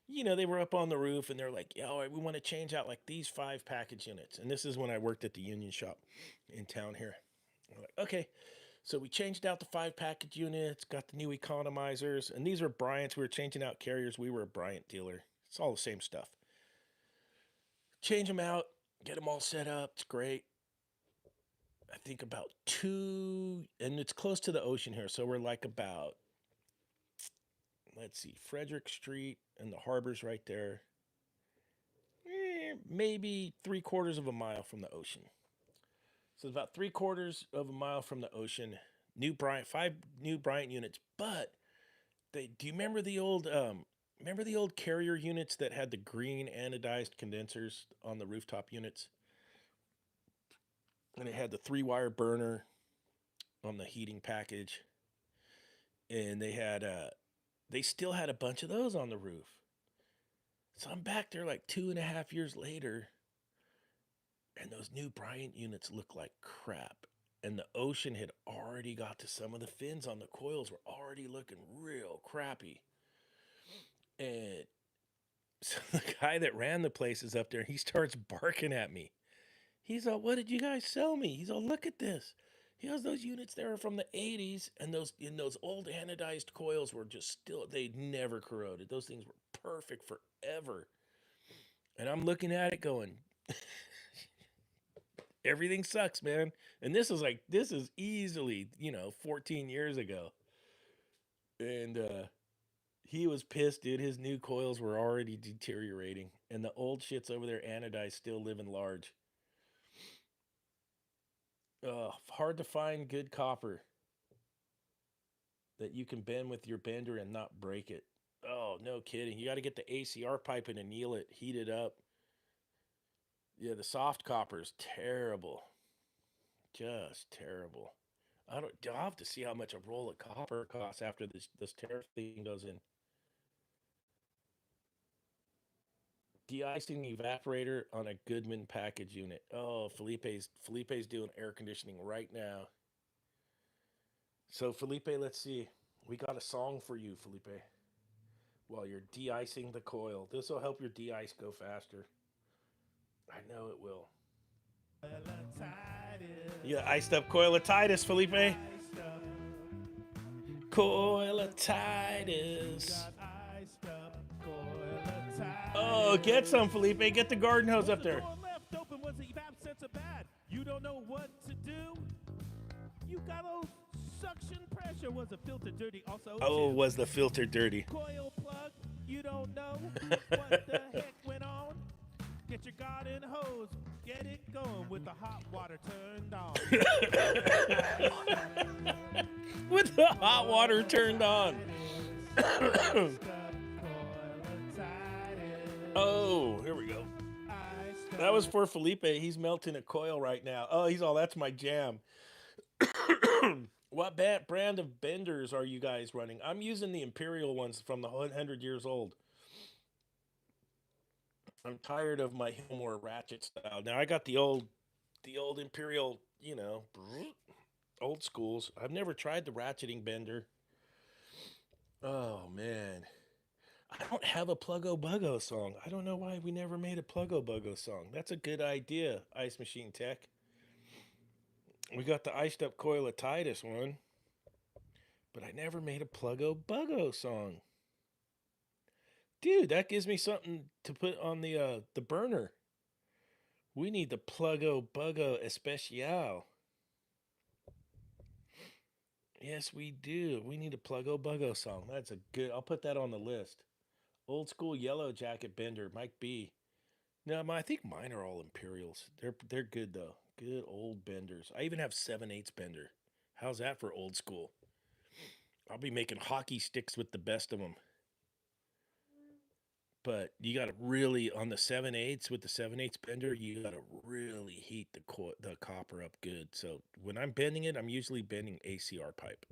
They were up on the roof and they're like, "Yo, we want to change out like these 5 package units." And this is when I worked at the union shop in town here. We're like, okay. So we changed out the 5 package units, got the new economizers, and these were Bryant's. We were changing out carriers. We were a Bryant dealer. It's all the same stuff. Change them out, get them all set up. It's great. I think about 2, and it's close to the ocean here. So we're like about, let's see, Frederick Street and the harbor's right there. Maybe 3/4 of a mile from the ocean. So it's about 3/4 of a mile from the ocean. New Bryant, 5 new Bryant units. But do you remember the old carrier units that had the green anodized condensers on the rooftop units? And it had the 3-wire burner on the heating package. And they still had a bunch of those on the roof. So I'm back there like 2.5 years later, and those new Bryant units look like crap. And the ocean had already got to some of the fins on the coils were already looking real crappy. And so the guy that ran the place is up there. He starts barking at me. He's all, "What did you guys sell me?" He's all, "Look at this." He has those units there from the 80s, and those old anodized coils were just still, they never corroded. Those things were perfect forever. And I'm looking at it going, everything sucks, man. And this is easily, 14 years ago. And he was pissed, dude. His new coils were already deteriorating, and the old shits over there, anodized, still living large. Hard to find good copper that you can bend with your bender and not break it. Oh, no kidding. You got to get the ACR pipe and anneal it, heat it up. Yeah, the soft copper is terrible. Just terrible. I'll have to see how much a roll of copper costs after this tariff thing goes in. De-icing evaporator on a Goodman package unit. Oh, Felipe's doing air conditioning right now. So Felipe, let's see. We got a song for you, Felipe. While you're de-icing the coil, this will help your de-ice go faster. I know it will. Yeah, iced up coilotitis, Felipe. Coilotitis. Oh, get some, Felipe. Get the garden hose up there. Left open, was the evap sensor bad? You don't know what to do? You got a suction pressure. Was the filter dirty? Also, oh, was the filter dirty? Coil plug. You don't know what the heck went on? Get your garden hose. Get it going with the hot water turned on. With the hot water turned on. Oh, here we go. That was for Felipe. He's melting a coil right now. Oh, he's all, that's my jam. What brand of benders are you guys running? I'm using the Imperial ones from the 100 years old. I'm tired of my Hillmore ratchet style. Now I got the old Imperial, old schools. I've never tried the ratcheting bender. Oh man. I don't have a Pluggo Buggo song. I don't know why we never made a Pluggo Buggo song. That's a good idea, Ice Machine Tech. We got the iced up coilotitis one, but I never made a Pluggo Buggo song. Dude, that gives me something to put on the burner. We need the Pluggo Buggo Especial. Yes, we do. We need a Pluggo Buggo song. That's a good. I'll put that on the list. Old school yellow jacket bender, Mike B. No, I think mine are all Imperials. They're good though. Good old benders. I even have 7/8 bender. How's that for old school? I'll be making hockey sticks with the best of them. But you got to really on the 7/8 with the 7/8 bender. You got to really heat the copper up good. So when I'm bending it, I'm usually bending ACR pipe.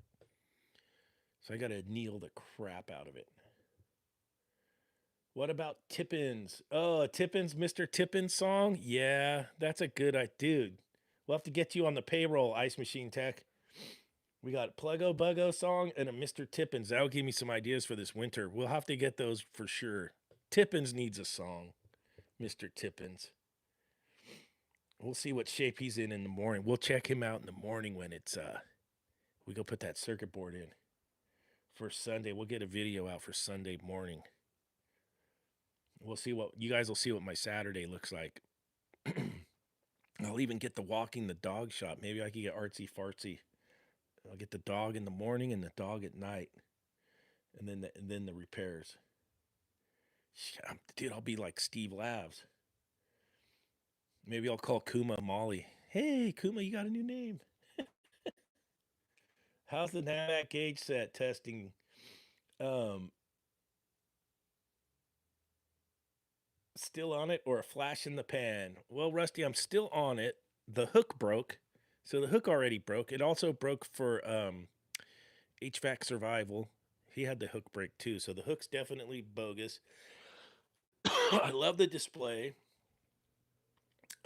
So I got to anneal the crap out of it. What about Tippins? Oh, Tippins, Mr. Tippins song? Yeah, that's a good idea. Dude, we'll have to get you on the payroll, Ice Machine Tech. We got Pluggo Buggo song and a Mr. Tippins. That'll give me some ideas for this winter. We'll have to get those for sure. Tippins needs a song, Mr. Tippins. We'll see what shape he's in the morning. We'll check him out in the morning when it's we go put that circuit board in for Sunday. We'll get a video out for Sunday morning. We'll see what you guys will see what my Saturday looks like. I'll even get the walking the dog shot. Maybe I could get artsy fartsy. I'll get the dog in the morning and the dog at night, and then the repairs. Dude, I'll be like Steve Lavs. Maybe I'll call Kuma Molly. Hey, Kuma, you got a new name. How's the NAVAC gauge set testing? Still on it or a flash in the pan? Well, Rusty, I'm still on it. The hook broke. So the hook already broke. It also broke for H.V.A.C Survival. He had the hook break too. So the hook's definitely bogus. I love the display.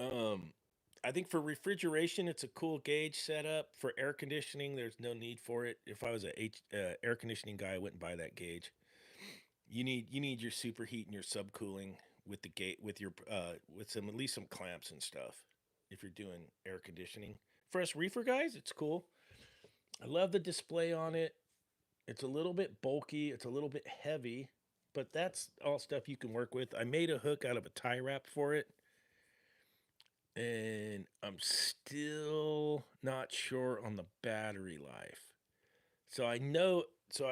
I think for refrigeration, it's a cool gauge setup. For air conditioning, there's no need for it. If I was a air conditioning guy, I wouldn't buy that gauge. You need your superheat and your subcooling with the gate with your with some at least some clamps and stuff if you're doing air conditioning. For us reefer guys, it's cool. I love the display on it. It's a little bit bulky, it's a little bit heavy, but that's all stuff you can work with. I made a hook out of a tie wrap for it, and I'm still not sure on the battery life. So I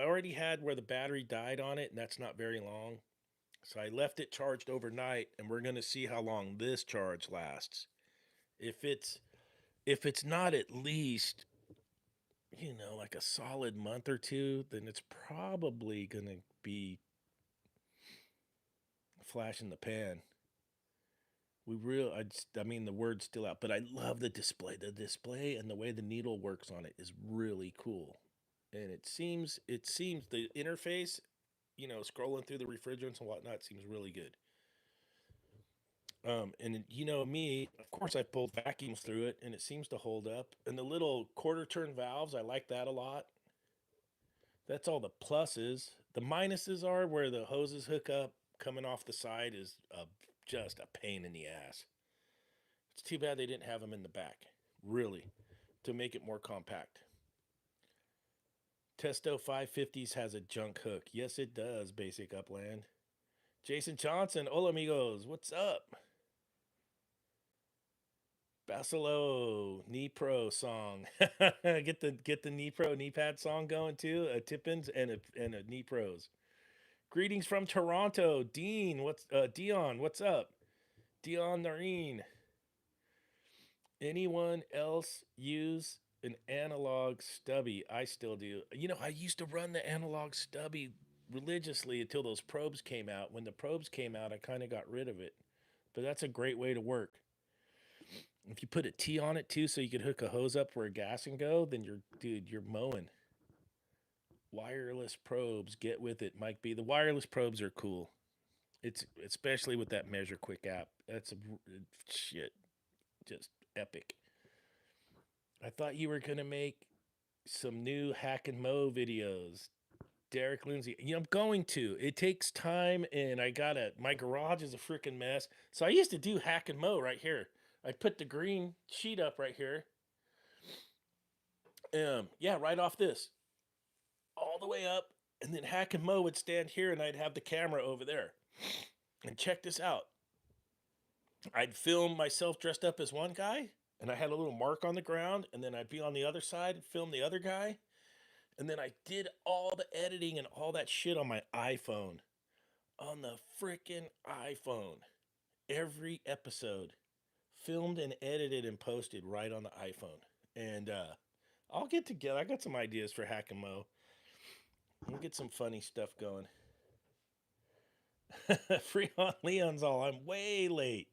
already had where the battery died on it, and that's not very long. So I left it charged overnight, and we're gonna see how long this charge lasts. If it's if it's not at least, like a solid month or two, then it's probably gonna be a flash in the pan. I mean, the word's still out, but I love the display. The display and the way the needle works on it is really cool. And it seems the interface, scrolling through the refrigerants and whatnot seems really good. And me, of course, I pulled vacuums through it, and it seems to hold up. And the little quarter turn valves, I like that a lot. That's all the pluses. The minuses are where the hoses hook up coming off the side is just a pain in the ass. It's too bad they didn't have them in the back, really, to make it more compact. Testo 550s has a junk hook. Yes, it does, Basic Upland. Jason Johnson, hola amigos, what's up? Basilo knee pro song. get the knee pro knee pad song going too. A Tippins and a knee pros. Greetings from Toronto, Dean. Dion? What's up, Dion Nareen? Anyone else use an analog stubby? I still do. I used to run the analog stubby religiously until those probes came out. When the probes came out, I kind of got rid of it. But that's a great way to work. If you put a T on it too, so you could hook a hose up where a gas can go, then you're mowing. Wireless probes, get with it, Mike B. The wireless probes are cool. It's especially with that Measure Quick app. That's shit, just epic. I thought you were gonna make some new hack and mow videos, Derek Lindsay. I'm going to. It takes time, and my garage is a freaking mess. So I used to do hack and mow right here. I'd put the green sheet up right here. Yeah, right off this, all the way up, and then hack and mow would stand here, and I'd have the camera over there. And check this out. I'd film myself dressed up as one guy, and I had a little mark on the ground, and then I'd be on the other side and film the other guy. And then I did all the editing and all that shit on my iPhone. On the freaking iPhone. Every episode. Filmed and edited and posted right on the iPhone. And I'll get together. I got some ideas for Hack and Mo. We'll get some funny stuff going. Freon Leon's all, I'm way late.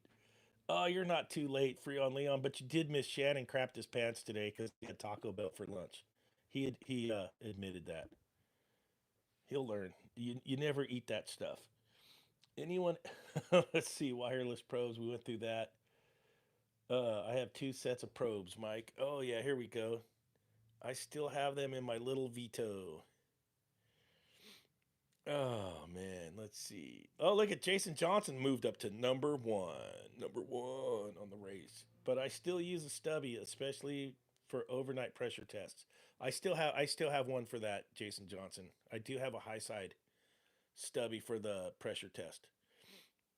Oh, you're not too late, Freon Leon, but you did miss Shannon crapped his pants today because he had Taco Bell for lunch. He admitted that. He'll learn. You never eat that stuff. Anyone? Let's see. Wireless probes. We went through that. I have two sets of probes, Mike. Oh yeah, here we go. I still have them in my little Vito. Oh man, let's see. Oh, look at Jason Johnson moved up to number one. Number one on the race. But I still use a stubby, especially for overnight pressure tests. I still have one for that, Jason Johnson. I do have a high side stubby for the pressure test.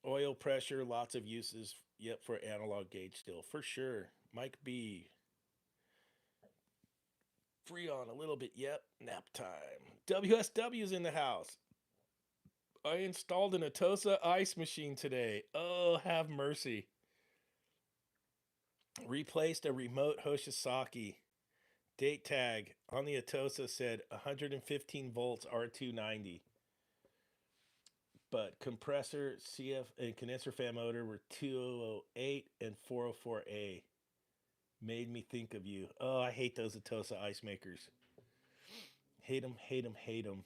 Oil pressure, lots of uses. Yep, for analog gauge still, for sure. Mike B. Free on a little bit. Yep, nap time. WSW's in the house. I installed an Atosa ice machine today. Oh, have mercy. Replaced a remote Hoshizaki. Date tag on the Atosa said 115 volts R290. But compressor, CF, and condenser fan motor were 2008 and 404A. Made me think of you. Oh, I hate those Atosa ice makers. Hate them, hate them, hate them.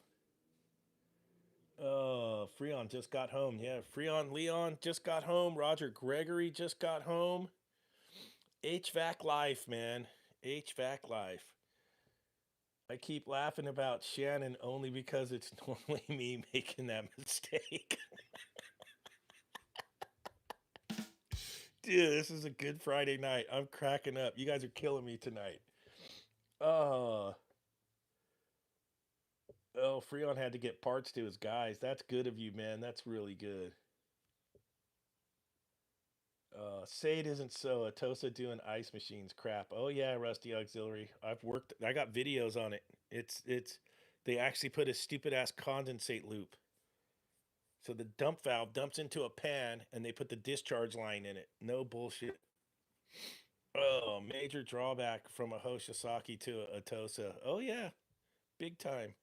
Oh, Freon just got home. Yeah, Freon Leon just got home. Roger Gregory just got home. HVAC life, man. HVAC life. I keep laughing about Shannon only because it's normally me making that mistake. Dude, this is a good Friday night. I'm cracking up. You guys are killing me tonight. Oh, oh, Freon had to get parts to his guys. That's good of you, man. That's really good. Say it isn't so. Atosa doing ice machines crap. Oh yeah, Rusty Auxiliary. I've worked. I got videos on it. It's. They actually put a stupid ass condensate loop. So the dump valve dumps into a pan, and they put the discharge line in it. No bullshit. Oh, major drawback from a H.V.A.C to a Atosa. Oh yeah, big time.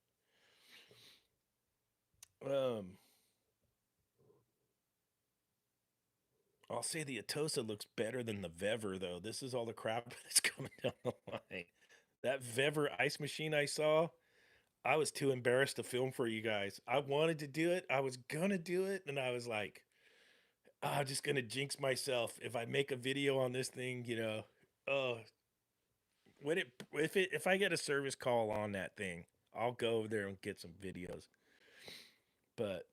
Um, I'll say the Atosa looks better than the Vever though. This is all the crap that's coming down the line. That Vever ice machine I saw, I was too embarrassed to film for you guys. I wanted to do it. I was gonna do it, and I was like, "Ah, I'm just gonna jinx myself if I make a video on this thing. Oh, if I get a service call on that thing, I'll go over there and get some videos. But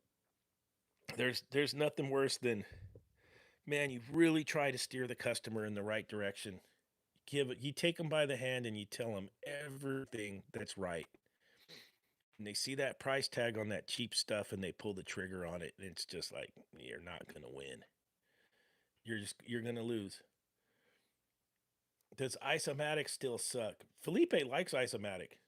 there's nothing worse than, man, you really try to steer the customer in the right direction. You take them by the hand and you tell them everything that's right. And they see that price tag on that cheap stuff and they pull the trigger on it, and it's just like, you're not gonna win. You're gonna lose. Does Isomatic still suck? Felipe likes Isomatic.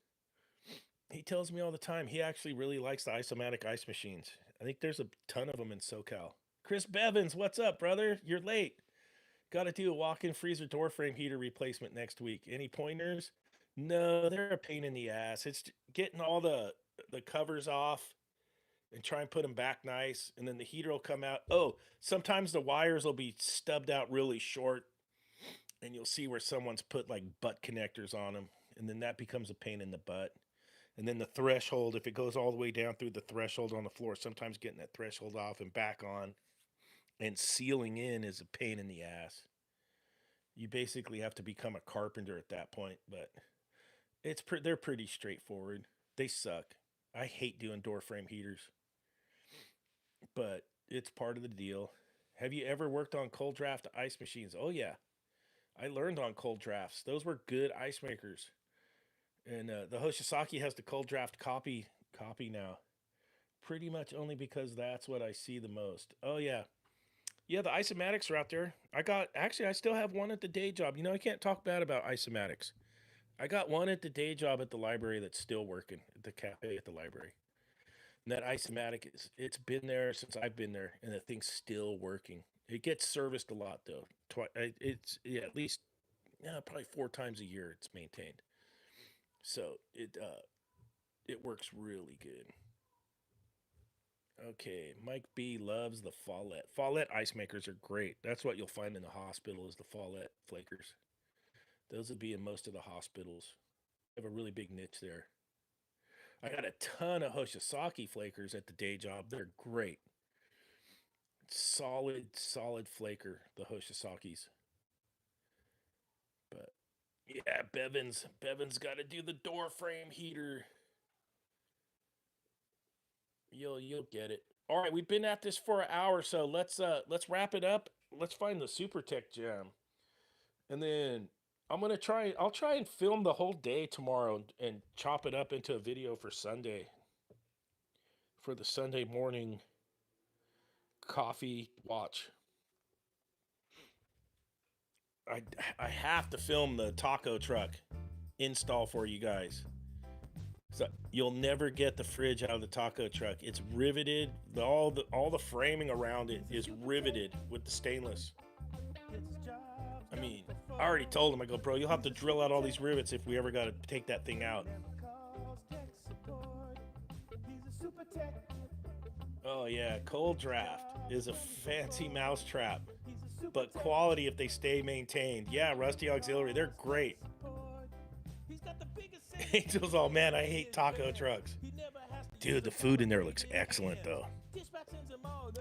He tells me all the time he actually really likes the Isomatic ice machines. I think there's a ton of them in SoCal. Chris Bevins, what's up, brother? You're late. Got to do a walk-in freezer door frame heater replacement next week. Any pointers? No, they're a pain in the ass. It's getting all the covers off and try and put them back nice, and then the heater will come out. Oh, sometimes the wires will be stubbed out really short, and you'll see where someone's put like butt connectors on them, and then that becomes a pain in the butt. And then the threshold, if it goes all the way down through the threshold on the floor, sometimes getting that threshold off and back on and sealing in is a pain in the ass. You basically have to become a carpenter at that point, but they're pretty straightforward. They suck. I hate doing door frame heaters, but it's part of the deal. Have you ever worked on cold draft ice machines? Oh yeah, I learned on cold drafts. Those were good ice makers. And the Hoshizaki has the cold draft copy now. Pretty much only because that's what I see the most. Oh yeah. Yeah, the isomatics are out there. I still have one at the day job. I can't talk bad about isomatics. I got one at the day job at the library that's still working at the cafe at the library. And that isomatic it's been there since I've been there, and the thing's still working. It gets serviced a lot though. It's yeah, at least probably 4 times a year it's maintained. So it works really good. Okay, Mike B loves the Follette. Follette ice makers are great. That's what you'll find in the hospital is the Follette flakers. Those would be in most of the hospitals. They have a really big niche there. I got a ton of Hoshizaki flakers at the day job. They're great. Solid flaker, the Hoshizakis. But yeah, Bevan's got to do the door frame heater. You'll get it. All right, we've been at this for an hour, so let's wrap it up. Let's find the Super Tech Gem, and then I'll try and film the whole day tomorrow and chop it up into a video for Sunday, for the Sunday morning coffee watch. I I have to film the taco truck install for you guys. So you'll never get the fridge out of the taco truck. It's riveted. All the framing around it is riveted with the stainless. I mean, I already told him, I go, bro, you'll have to drill out all these rivets if we ever got to take that thing out. Oh yeah, cold draft is a fancy mousetrap, but quality if they stay maintained. Yeah, Rusty Auxiliary, they're great. Angels, oh man, I hate taco trucks. Dude, the food in there looks excellent though.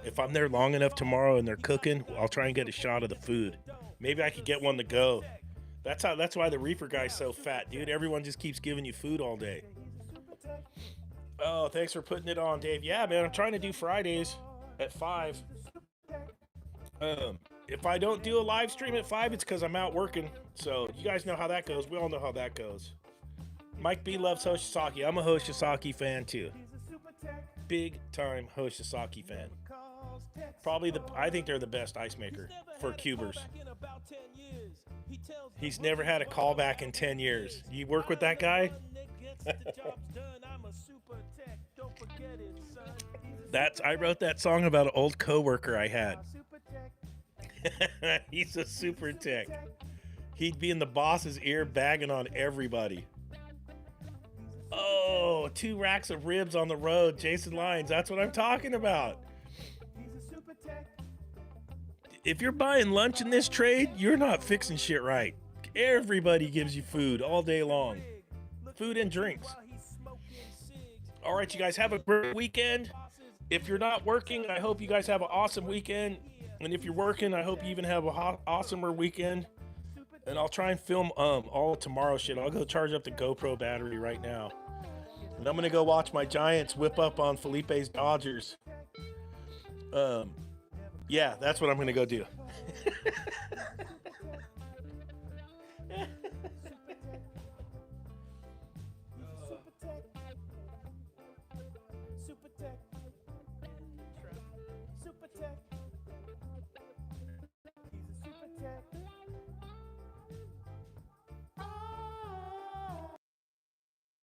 If I'm there long enough tomorrow and they're cooking, I'll try and get a shot of the food. Maybe I could get one to go. That's why the reefer guy's so fat, dude. Everyone just keeps giving you food all day. Oh, thanks for putting it on, Dave. Yeah, man, I'm trying to do Fridays at 5. If I don't do a live stream at 5, it's because I'm out working. So you guys know how that goes. We all know how that goes. Mike B loves H.V.A.C. I'm a H.V.A.C. fan too. Big time H.V.A.C. fan. Probably I think they're the best ice maker for cubers. He's never had a callback in 10 years. You work with that guy? I wrote that song about an old coworker I had. He's a super tech. He'd be in the boss's ear bagging on everybody. Oh, 2 racks of ribs on the road. Jason Lyons, that's what I'm talking about. If you're buying lunch in this trade, you're not fixing shit right. Everybody gives you food all day long. Food and drinks. All right, you guys have a great weekend. If you're not working, I hope you guys have an awesome weekend. And if you're working, I hope you even have a awesomer weekend. And I'll try and film all tomorrow shit. I'll go charge up the GoPro battery right now. And I'm going to go watch my Giants whip up on Felipe's Dodgers. Yeah, that's what I'm going to go do.